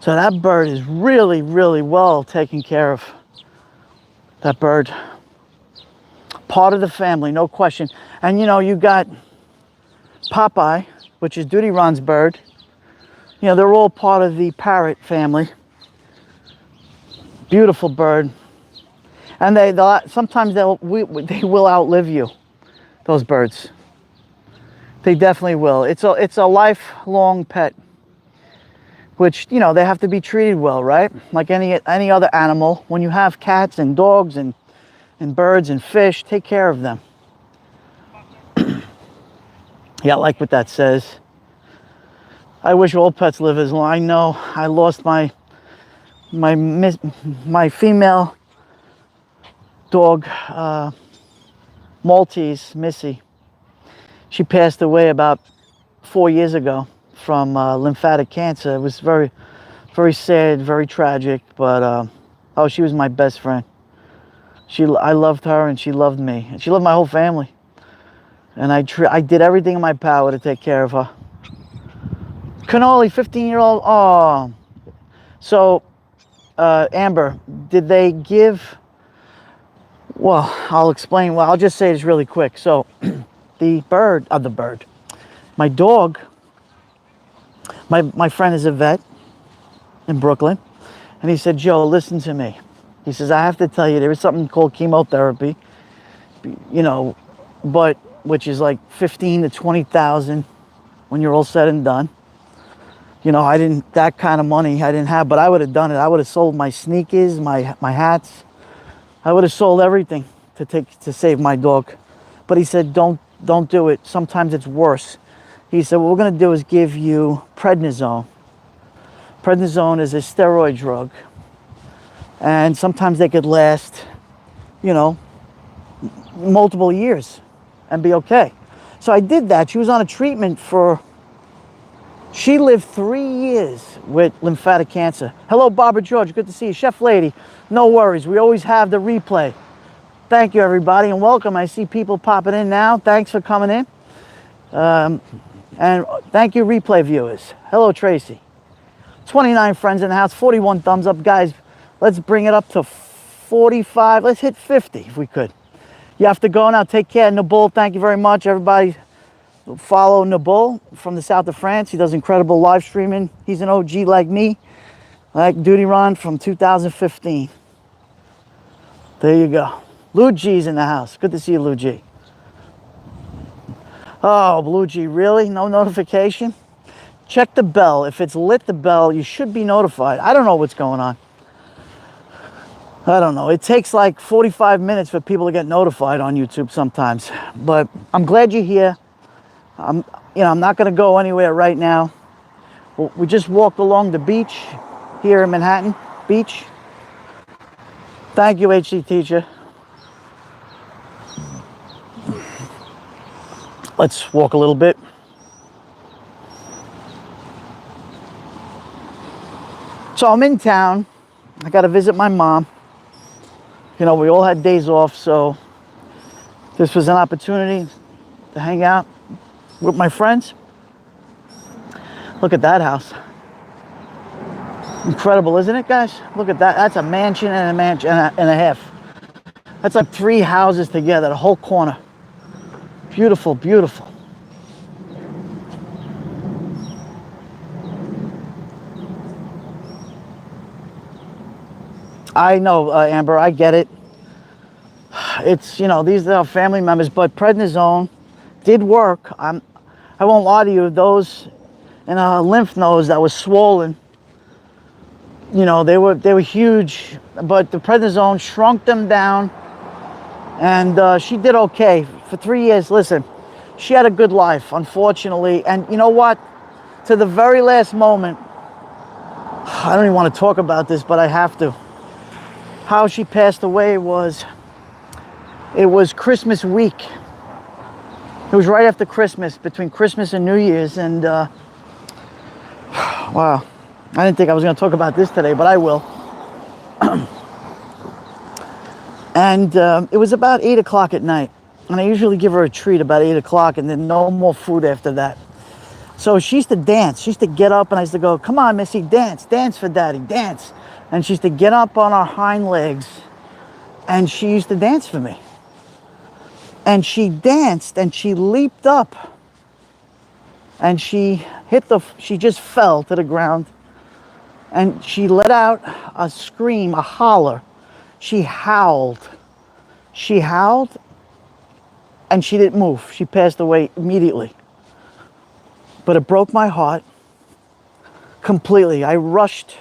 [SPEAKER 1] So that bird is really, really well taken care of. That bird. Part of the family, no question. And you know, you got Popeye, which is Duty Ron's bird. You know, they're all part of the parrot family. Beautiful bird. And sometimes they will outlive you, those birds. They definitely will. It's a lifelong pet, which, you know, they have to be treated well, right? Like any other animal. When you have cats and dogs and birds and fish, take care of them. Yeah, I like what that says. I wish all pets live as long. I know I lost my female dog, Maltese, Missy. She passed away about 4 years ago from lymphatic cancer. It was very, very sad, very tragic, but oh, she was my best friend. I loved her and she loved me. And she loved my whole family. And I did everything in my power to take care of her. Cannoli, 15-year-old. Oh. So, Amber, did they give... Well, I'll explain. Well, I'll just say this really quick. So, the bird, my dog, my friend is a vet in Brooklyn. And he said, Joe, listen to me. He says, I have to tell you, there is something called chemotherapy, you know, but which is like 15 to 20,000 when you're all said and done. You know, that kind of money I didn't have, but I would have done it. I would have sold my sneakers, my hats. I would have sold everything to save my dog. But he said, don't do it. Sometimes it's worse. He said, what we're going to do is give you prednisone. Prednisone is a steroid drug. And sometimes they could last, you know, multiple years and be okay. So I did that. She was on a treatment she lived 3 years with lymphatic cancer. Hello, Barbara George. Good to see you. Chef Lady, no worries. We always have the replay. Thank you, everybody, and welcome. I see people popping in now. Thanks for coming in. And thank you, replay viewers. Hello, Tracy. 29 friends in the house, 41 thumbs up. Guys, let's bring it up to 45. Let's hit 50 if we could. You have to go now. Take care, Nabul. Thank you very much, everybody. Follow Nabul from the south of France. He does incredible live streaming. He's an OG like me, like Duty Ron from 2015. There you go. Lou G's in the house. Good to see you, Lou G. Oh, Blue G, really? No notification? Check the bell. If it's lit, the bell, you should be notified. I don't know what's going on. I don't know. It takes like 45 minutes for people to get notified on YouTube sometimes. But I'm glad you're here. I'm not going to go anywhere right now. We just walked along the beach here in Manhattan Beach. Thank you, HC teacher. Let's walk a little bit. So I'm in town. I got to visit my mom. You know, we all had days off, so this was an opportunity to hang out with my friends. Look at that house. Incredible, isn't it, guys? Look at that. That's a mansion and a mansion and a half. That's like 3 houses together, the whole corner. Beautiful, beautiful. I know, Amber, I get it. It's, you know, these are family members, but prednisone did work. I won't lie to you, those in her lymph nodes that was swollen, you know, they were huge, but the prednisone shrunk them down, and she did okay for 3 years. Listen, she had a good life, unfortunately, and you know what? To the very last moment, I don't even want to talk about this, but I have to. How she passed away was Christmas week. It was right after Christmas, between Christmas and New Year's, and wow, I didn't think I was going to talk about this today, but I will. And it was about 8 o'clock at night, and I usually give her a treat about 8 o'clock, and then no more food after that. So she used to dance. She used to get up, and I used to go, come on, Missy, dance for Daddy, dance. And she used to get up on her hind legs, and she used to dance for me. And she danced, and she leaped up, and she just fell to the ground, and she let out a scream, a holler. She howled. She howled and she didn't move. She passed away immediately. But it broke my heart completely. I rushed.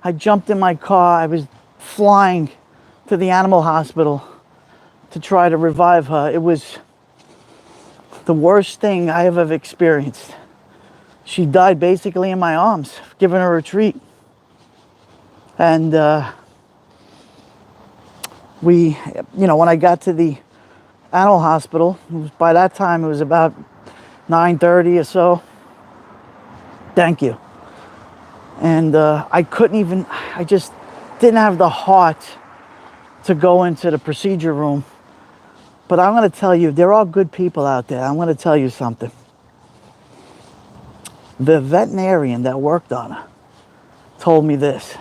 [SPEAKER 1] I jumped in my car. I was flying to the animal hospital to try to revive her. It was the worst thing I have ever experienced. She died basically in my arms, giving her a treat. And when I got to the animal hospital, by that time it was about 9:30 or so. Thank you. And I just didn't have the heart to go into the procedure room. But I'm going to tell you, there are good people out there. I'm going to tell you something. The veterinarian that worked on her told me this.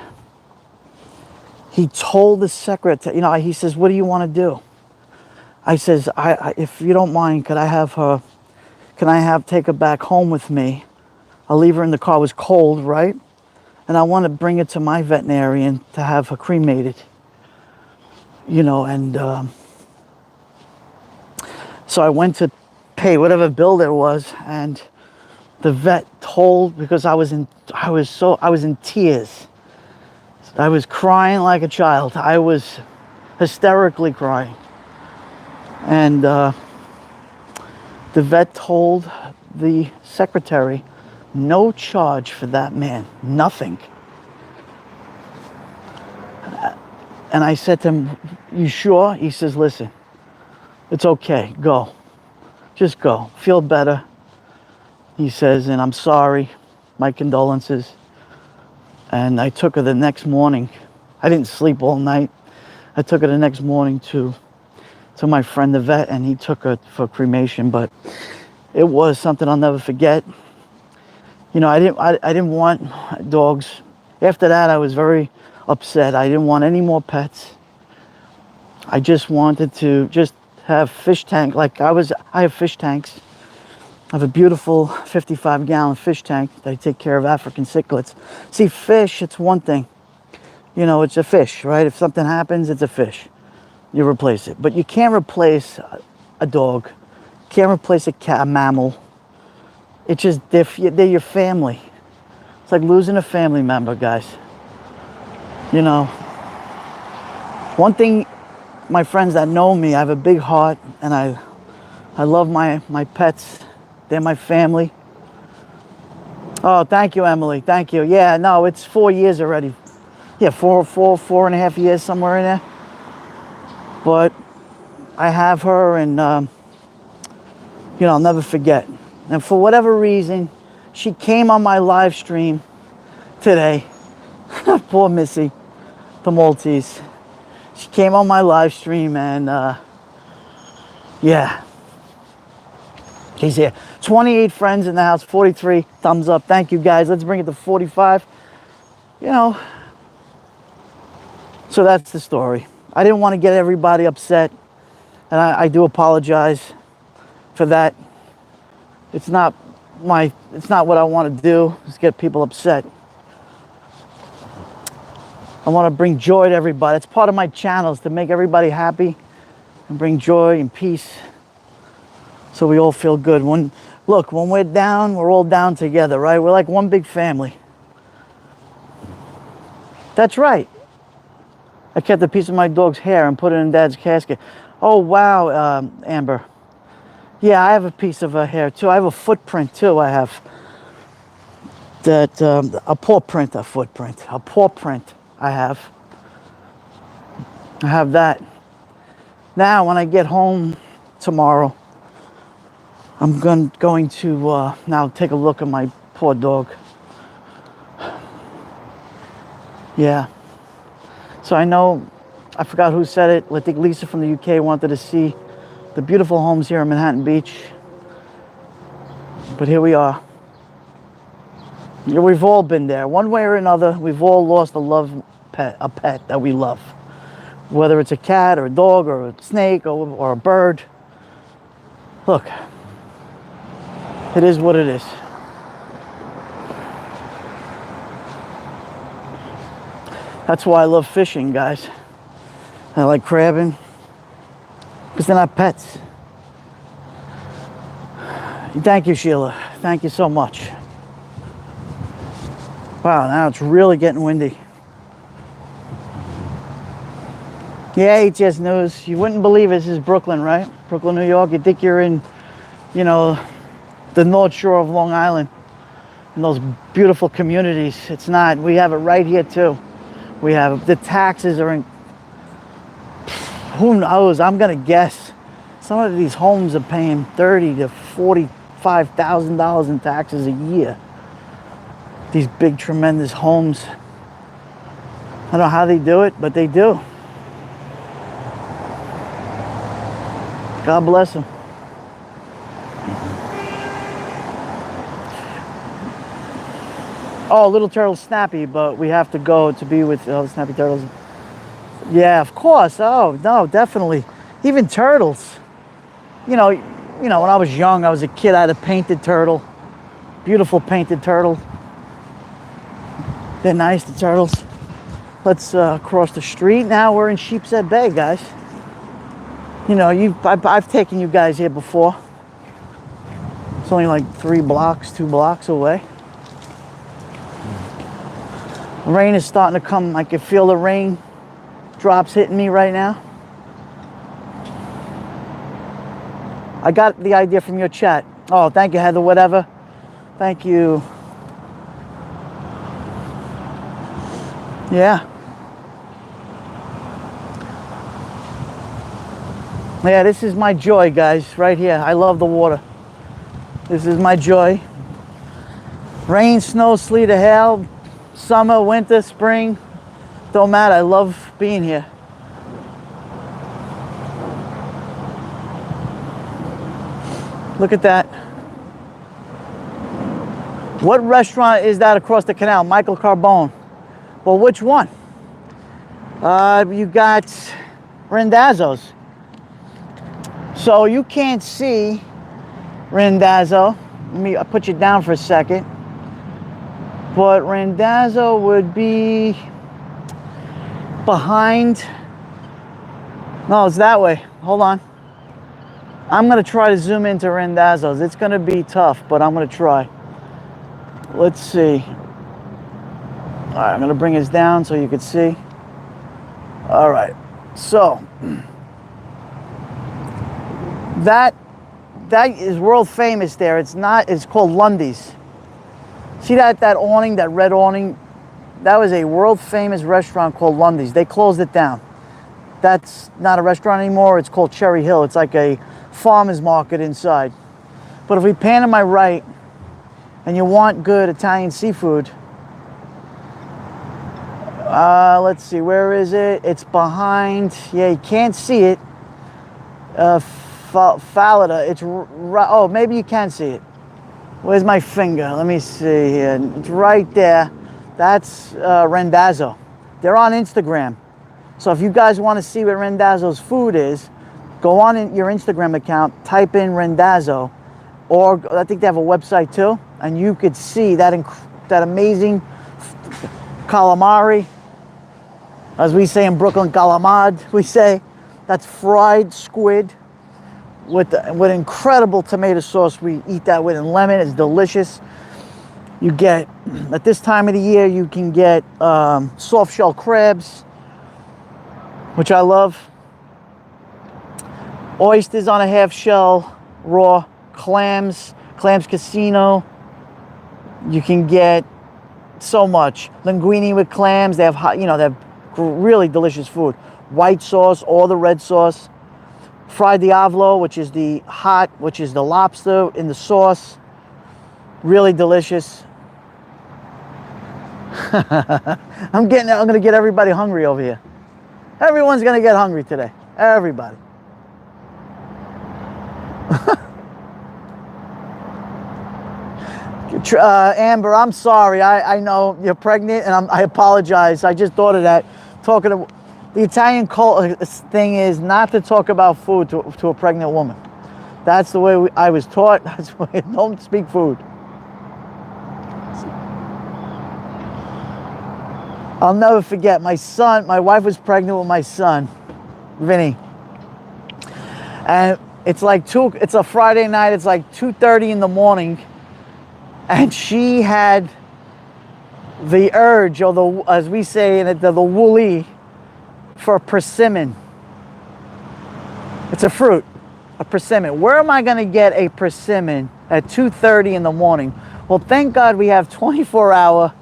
[SPEAKER 1] He told the secretary, he says, what do you want to do? I says, if you don't mind, can I take her back home with me? I'll leave her in the car. It was cold, right? And I want to bring it to my veterinarian to have her cremated. So I went to pay whatever bill there was, and the vet told, because I was in tears. I was crying like a child. I was hysterically crying. And the vet told the secretary, no charge for that man, nothing. And I said to him, you sure? He says, listen, it's okay, go. Just go, feel better. He says, and I'm sorry, my condolences. And I took her the next morning. I didn't sleep all night. I took her the next morning to my friend the vet, and he took her for cremation. But it was something I'll never forget. I didn't want dogs. After that, I was very upset. I didn't want any more pets. I just wanted to have fish tank. I have fish tanks. I have a beautiful 55-gallon fish tank that I take care of African cichlids. See, fish, it's one thing. It's a fish, right? If something happens, it's a fish. You replace it. But you can't replace a dog. You can't replace a cat, a mammal. It's just, they're your family. It's like losing a family member, guys. One thing, my friends that know me, I have a big heart, and I love my pets. They're my family. Oh, thank you, Emily. Thank you. Yeah, no, it's 4 years already. Yeah, 4.5 years, somewhere in there. But I have her, and I'll never forget. And for whatever reason, she came on my live stream today. Poor Missy, the Maltese. She came on my live stream, and yeah, she's here. 28 friends in the house, 43 thumbs up. Thank you, guys. Let's bring it to 45. So that's the story. I didn't want to get everybody upset, and I do apologize for that. It's not what I want to do, is get people upset. I want to bring joy to everybody. It's part of my channel, is to make everybody happy and bring joy and peace, so we all feel good. When we're down, we're all down together, right? We're like one big family. That's right. I kept a piece of my dog's hair and put it in Dad's casket. Oh, wow, Amber. Yeah, I have a piece of her hair, too. I have a footprint, too. I have that, a paw print, a footprint, a paw print I have. I have that. Now, when I get home tomorrow, I'm going to now take a look at my poor dog. Yeah. So I forgot who said it. I think Lisa from the UK wanted to see the beautiful homes here in Manhattan Beach. But here we are. We've all been there. One way or another, we've all lost a pet that we love. Whether it's a cat or a dog or a snake or a bird. Look, it is what it is. That's why I love fishing, guys. I like crabbing because they're not pets. Thank you, Sheila. Thank you so much. Wow, now it's really getting windy. Yeah, HS News. You wouldn't believe this is Brooklyn, right? Brooklyn, New York. You'd think you're in, you know, the North Shore of Long Island. And those beautiful communities. It's not. We have it right here, too. We have, the taxes are in, who knows? I'm going to guess. Some of these homes are paying $30,000 to $45,000 in taxes a year. These big, tremendous homes. I don't know how they do it, but they do. God bless them. Oh, Little Turtle Snappy, but we have to go to be with the Snappy Turtles. Yeah, of course. Oh, no, definitely. Even turtles. You know, when I was young, I was a kid, I had a painted turtle. Beautiful painted turtle. They're nice, the turtles. Let's cross the street. Now we're in Sheepshead Bay, guys. You know, I've taken you guys here before. It's only like 2 blocks away. The rain is starting to come. I can feel the rain drops hitting me right now. I got the idea from your chat. Oh, thank you, Heather, whatever. Thank you. Yeah. Yeah, this is my joy, guys, right here. I love the water. This is my joy. Rain, snow, sleet, or hail, summer, winter, spring, don't matter. I love being here. Look at that. What restaurant is that across the canal? Michael Carbone. Well, which one? You got Randazzo's. So you can't see Randazzo. I'll put you down for a second. But Randazzo would be behind. No, it's that way. Hold on. I'm going to try to zoom into Randazzo's. It's going to be tough, but I'm going to try. Let's see. All right, I'm going to bring this down so you can see. All right. So that is world famous there. It's called Lundy's. See that awning, that red awning? That was a world famous restaurant called Lundy's. They closed it down. That's not a restaurant anymore. It's called Cherry Hill. It's like a farmer's market inside. But if we pan to my right and you want good Italian seafood, let's see, where is it? It's behind, yeah, you can't see it. Falada, it's right, oh, maybe you can see it. Where's my finger? Let me see here. It's right there. That's Randazzo. They're on Instagram. So if you guys want to see what Randazzo's food is, go on your Instagram account, type in Randazzo, or I think they have a website too, and you could see that amazing calamari. As we say in Brooklyn, calamad, we say. That's fried squid with incredible tomato sauce. We eat that with, and lemon. It's delicious. You get, at this time of the year, you can get soft shell crabs, which I love. Oysters on a half shell, raw. Clams casino. You can get so much. Linguine with clams. They have hot, they have really delicious food. White sauce, or the red sauce. Fried diavolo, which is the lobster in the sauce. Really delicious. I'm gonna get everybody hungry over here. Everyone's gonna get hungry today. Everybody. Amber, I'm sorry. I know you're pregnant, and I apologize. I just thought of that. Talking to the Italian thing is not to talk about food to a pregnant woman. That's the way I was taught. That's why don't speak food. I'll never forget my wife was pregnant with my son. Vinny. And it's like it's a Friday night, it's like 2:30 in the morning, and she had the urge, or the, as we say in it, the woolly for a persimmon. It's a fruit, a persimmon. Where am I going to get a persimmon at 2:30 in the morning? Well, thank God we have 24-hour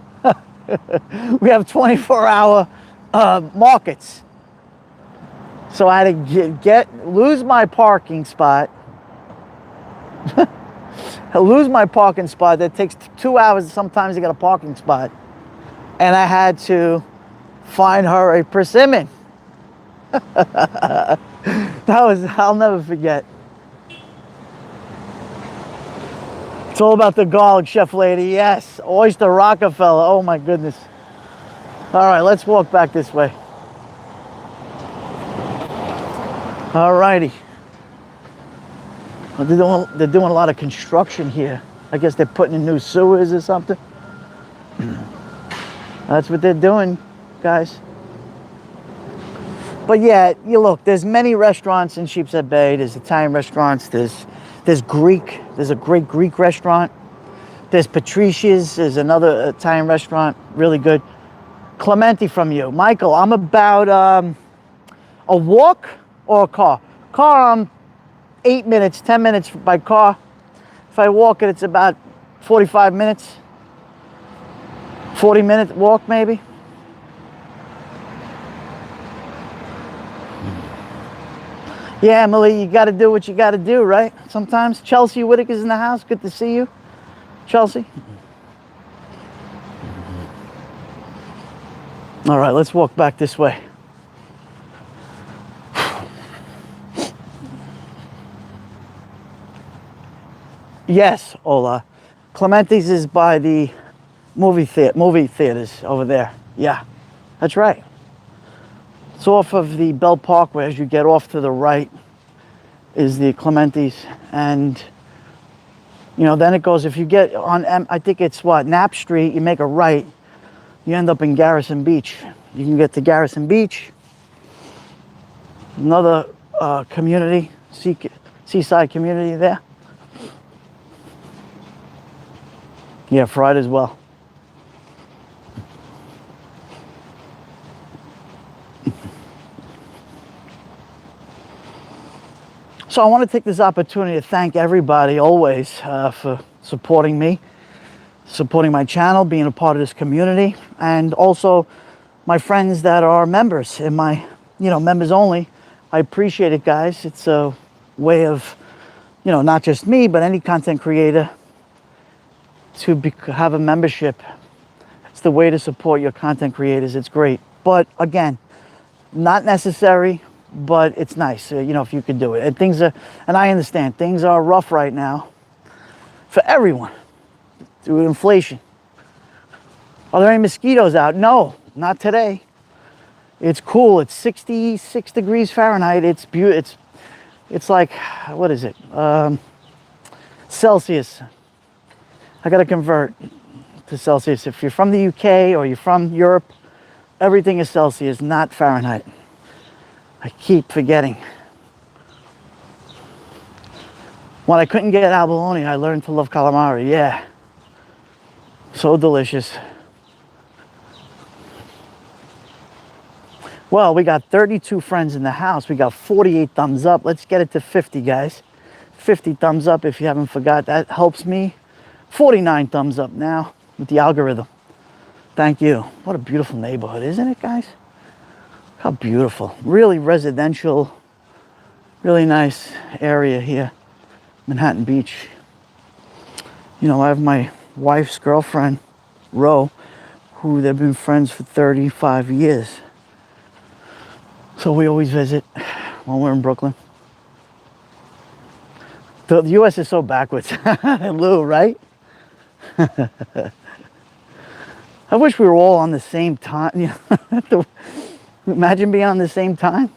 [SPEAKER 1] we have 24-hour markets. So I had to lose my parking spot. Lose my parking spot. That takes 2 hours sometimes to get a parking spot. And I had to find her a persimmon. I'll never forget. It's all about the garlic, Chef Lady. Yes, Oyster Rockefeller. Oh my goodness. All right, let's walk back this way. All righty. Well, they're doing a lot of construction here. I guess they're putting in new sewers or something. That's what they're doing, guys. But yeah, you look, there's many restaurants in Sheepshead Bay. There's Italian restaurants. There's Greek. There's a great Greek restaurant. There's Patricia's. There's another Italian restaurant, really good. Clementi from you. Michael, I'm about a walk or a car. Car, 8 minutes, 10 minutes by car. If I walk it, it's about 45 minutes. 40-minute walk, maybe. Yeah, Emily, you got to do what you got to do, right? Sometimes. Chelsea Whitaker's in the house. Good to see you, Chelsea. All right, let's walk back this way. Yes, Ola. Clementi's is by the movie theaters over there. Yeah, that's right. It's off of the Bell Parkway. As you get off to the right is the Clementi's, and you know, then it goes, if you get on I think it's what, Knapp Street, you make a right, you end up in Garrison Beach. You can get to Garrison Beach, another community, seaside community there. Yeah, fried as well. So I want to take this opportunity to thank everybody always for supporting me, supporting my channel, being a part of this community, and also my friends that are members in my, members only. I appreciate it, guys. It's a way of, not just me, but any content creator to have a membership. It's the way to support your content creators. It's great. But again, not necessary, but it's nice, if you could do it. And I understand, things are rough right now for everyone due to inflation. Are there any mosquitoes out? No, not today. It's cool. It's 66 degrees Fahrenheit. It's beautiful. It's like, what is it? Celsius. I got to convert to Celsius. If you're from the UK or you're from Europe, everything is Celsius, not Fahrenheit. I keep forgetting. When I couldn't get abalone, I learned to love calamari. Yeah. So delicious. Well, we got 32 friends in the house. We got 48 thumbs up. Let's get it to 50, guys. 50 thumbs up if you haven't forgot. That helps me. 49 thumbs up now with the algorithm. Thank you. What a beautiful neighborhood, isn't it, guys? How beautiful. Really residential, really nice area here. Manhattan Beach. I have my wife's girlfriend, Ro, who they've been friends for 35 years. So we always visit when we're in Brooklyn. The U.S. is so backwards. Lou, right? I wish we were all on the same time. Imagine being on the same time.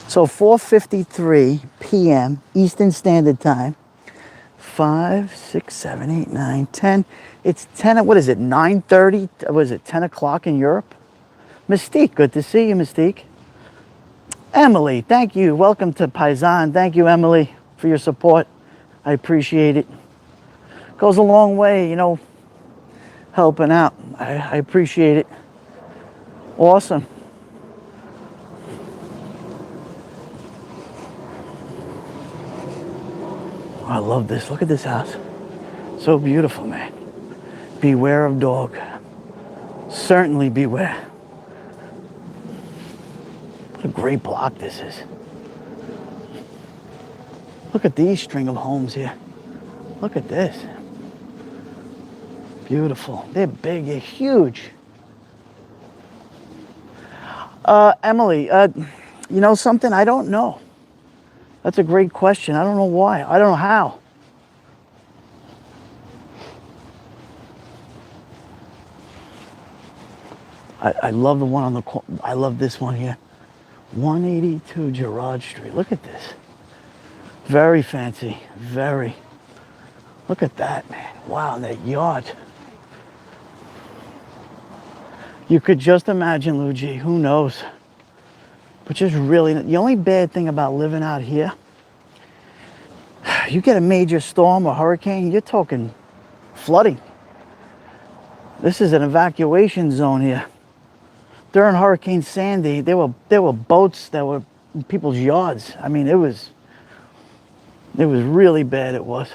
[SPEAKER 1] So 4:53 p.m. Eastern Standard Time. 5, 6, 7, 8, 9, 10. It's 10. What is it? 9:30. What is it? 10 o'clock in Europe. Mystique, good to see you, Mystique. Emily, thank you. Welcome to Paisan. Thank you, Emily, for your support. I appreciate it. Goes a long way, you know, helping out. I appreciate it. Awesome. I love this. Look at this house. So beautiful, man. Beware of dog. Certainly beware. What a great block this is. Look at these string of homes here. Look at this. Beautiful. They're big, they're huge. Emily, you know something? I don't know. That's a great question. I don't know why. I don't know how. I love the one on the corner. I love this one here. 182 Gerard Street. Look at this. Very fancy. Very. Look at that, man. Wow, that yard. You could just imagine, Luigi. Who knows? But just really, the only bad thing about living out here, you get a major storm or hurricane, you're talking flooding. This is an evacuation zone here. During Hurricane Sandy, there were boats that were in people's yards. I mean, it was really bad, it was.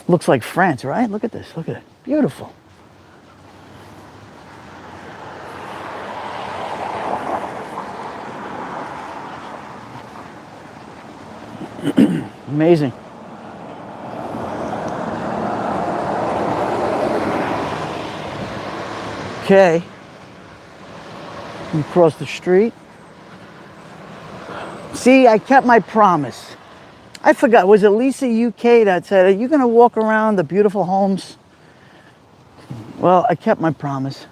[SPEAKER 1] Looks like France, right? Look at this, look at it. Beautiful. Amazing. Okay. We cross the street. See, I kept my promise. I forgot, was it Lisa UK that said, are you going to walk around the beautiful homes? Well, I kept my promise.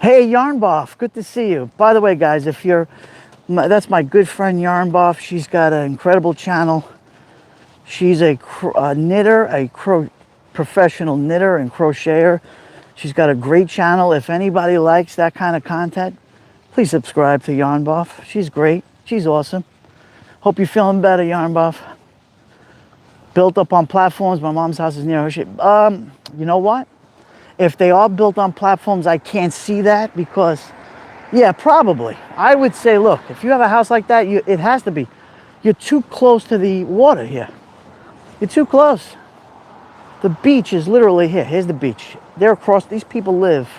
[SPEAKER 1] Hey, Yarnboff, good to see you. By the way, guys, if you're, that's my good friend Yarnboff. She's got an incredible channel. She's a knitter, professional knitter and crocheter. She's got a great channel. If anybody likes that kind of content, please subscribe to Yarnboff. She's great. She's awesome. Hope you're feeling better, Yarnboff. Built up on platforms. My mom's house is near her. You know what? If they are built on platforms, I can't see that because, yeah, probably. I would say, look, if you have a house like that, it has to be. You're too close to the water here. You're too close. The beach is literally here. Here's the beach. They're across, these people live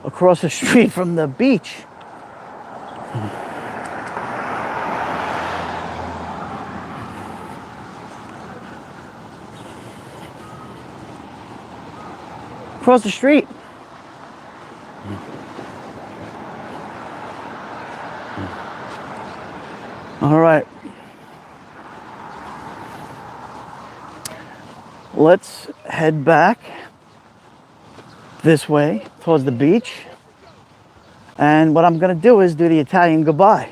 [SPEAKER 1] across the street from the beach. Across the street. All right. Let's head back this way towards the beach. And what I'm going to do is do the Italian goodbye.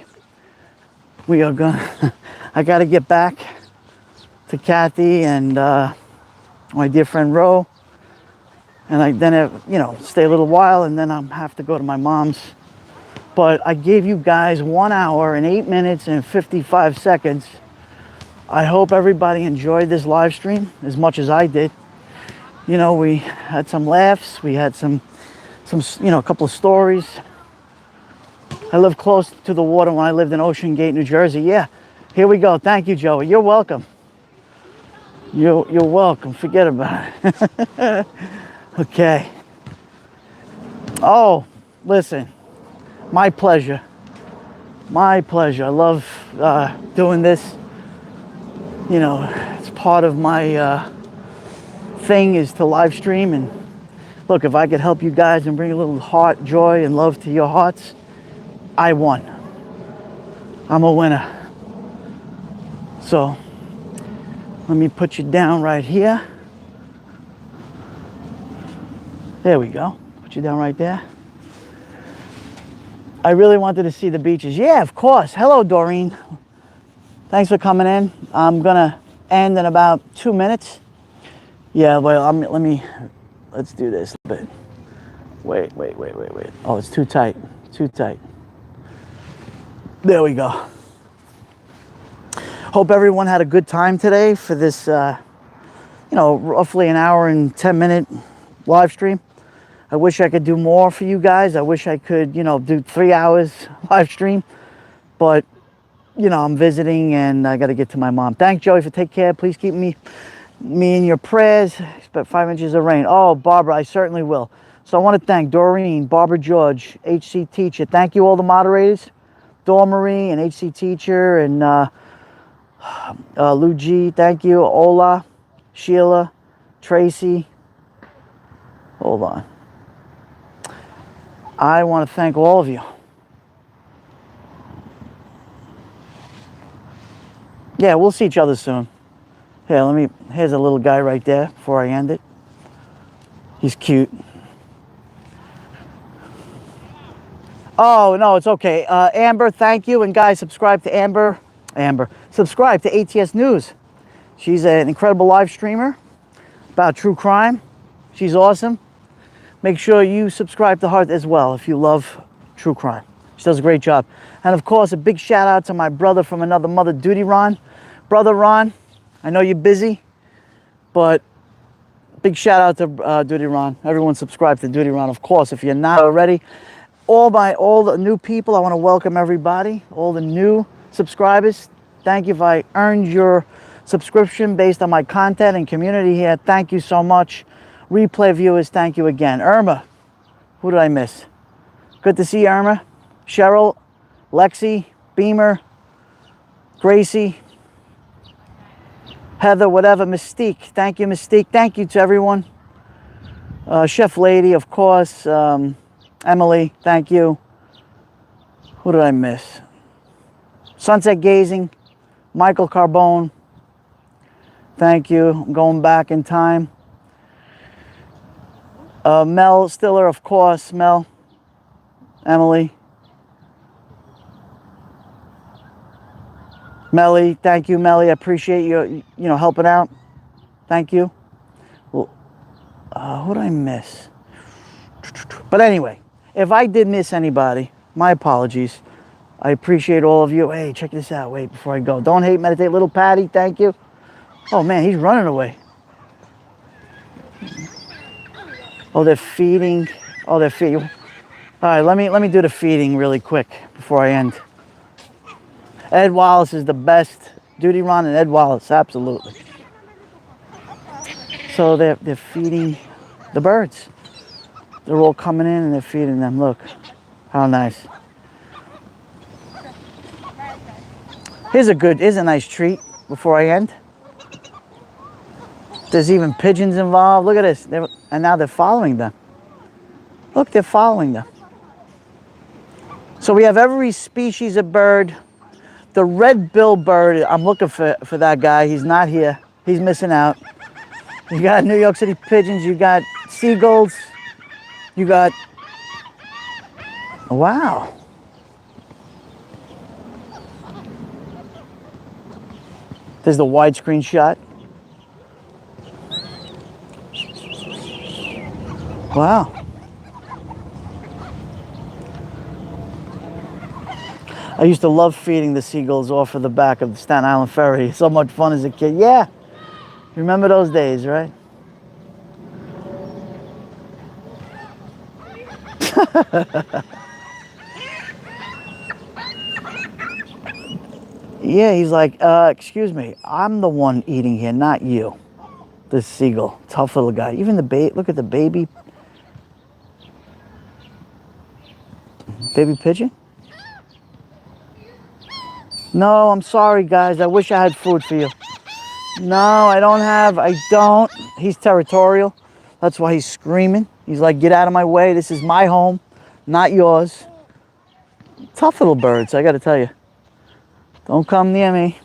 [SPEAKER 1] We are going to, I got to get back to Kathy and my dear friend Ro. And I then, you know, stay a little while and then I'll have to go to my mom's. But I gave you guys 1 hour and 8 minutes and 55 seconds. I hope everybody enjoyed this live stream as much as I did. You know, we had some laughs. We had some, you know, a couple of stories. I lived close to the water when I lived in Ocean Gate, New Jersey. Yeah, here we go. Thank you, Joey. You're welcome. You're welcome. Forget about it. Okay. Oh, listen. My pleasure. My pleasure. I love doing this. You know, it's part of my thing is to live stream. And look, if I could help you guys and bring a little heart, joy, and love to your hearts, I won. I'm a winner. So, let me put you down right here. There we go. Put you down right there. I really wanted to see the beaches. Yeah, of course. Hello, Doreen. Thanks for coming in. I'm going to end in about 2 minutes. Yeah, well, let's do this a bit. Wait. Oh, it's too tight. Too tight. There we go. Hope everyone had a good time today for this, roughly an hour and 10-minute live stream. I wish I could do more for you guys. I wish I could, do 3 hours live stream. But, I'm visiting and I got to get to my mom. Thanks, Joey, for taking care. Please keep me in your prayers. Expect 5 inches of rain. Oh, Barbara, I certainly will. So I want to thank Doreen, Barbara George, HC Teacher. Thank you, all the moderators. Dora Marie and HC Teacher and Lou G. Thank you. Ola, Sheila, Tracy. Hold on. I want to thank all of you. Yeah, we'll see each other soon. Here, here's a little guy right there before I end it. He's cute. Oh, no, it's okay. Amber, thank you. And guys, subscribe to Amber. Subscribe to ATS News. She's an incredible live streamer about true crime. She's awesome. Make sure you subscribe to her as well if you love true crime. She does a great job. And of course, a big shout out to my brother from another mother, Duty Ron. Brother Ron, I know you're busy, but big shout out to Duty Ron. Everyone subscribe to Duty Ron, of course, if you're not already. All the new people, I want to welcome everybody. All the new subscribers. Thank you if I earned your subscription based on my content and community here. Thank you so much. Replay viewers, thank you again. Irma, who did I miss? Good to see you, Irma. Cheryl, Lexi, Beamer, Gracie, Heather, whatever, Mystique. Thank you, Mystique. Thank you to everyone. Chef Lady, of course. Emily, thank you. Who did I miss? Sunset Gazing, Michael Carbone. Thank you. I'm going back in time. Mel Stiller, of course. Mel. Emily. Melly, thank you, Melly. I appreciate you, helping out. Thank you. Well, who did I miss? But anyway, if I did miss anybody, my apologies. I appreciate all of you. Hey, check this out. Wait, before I go. Don't hate, meditate. Little Patty, thank you. Oh, man, he's running away. Oh, they're feeding. Oh, they're feeding. All right, let me do the feeding really quick before I end. Ed Wallace is the best. Duty Ron and Ed Wallace, absolutely. So they're feeding the birds. They're all coming in and they're feeding them. Look, how nice. Here's a nice treat before I end. There's even pigeons involved. Look at this. And now they're following them. Look, they're following them. So we have every species of bird. The red-billed bird, I'm looking for that guy. He's not here. He's missing out. You got New York City pigeons. You got seagulls. You got... Wow. There's the widescreen shot. Wow. I used to love feeding the seagulls off of the back of the Staten Island Ferry. So much fun as a kid. Yeah. You remember those days, right? Yeah, he's like, excuse me, I'm the one eating here, not you. This seagull, tough little guy. Even the baby, look at the baby. Baby pigeon? No, I'm sorry, guys. I wish I had food for you. No, I don't. He's territorial. That's why he's screaming. He's like, get out of my way. This is my home, not yours. Tough little birds, I got to tell you. Don't come near me.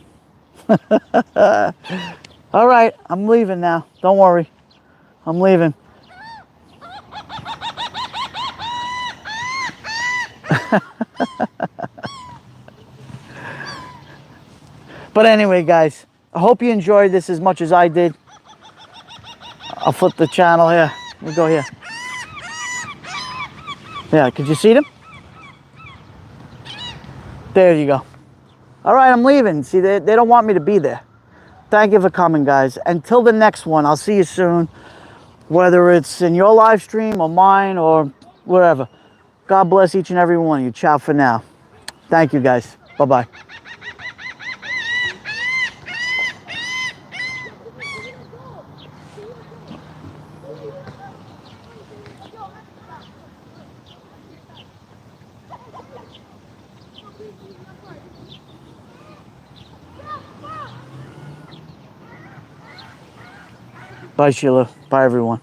[SPEAKER 1] All right, I'm leaving now. Don't worry. I'm leaving. But anyway, guys, I hope you enjoyed this as much as I did. I'll flip the channel here. We go here. Yeah, could you see them? There you go. All right, I'm leaving. See, they don't want me to be there. Thank you for coming, guys. Until the next one, I'll see you soon. Whether it's in your live stream or mine or wherever. God bless each and every one of you. Ciao for now. Thank you, guys. Bye-bye. Bye, Sheila. Bye, everyone.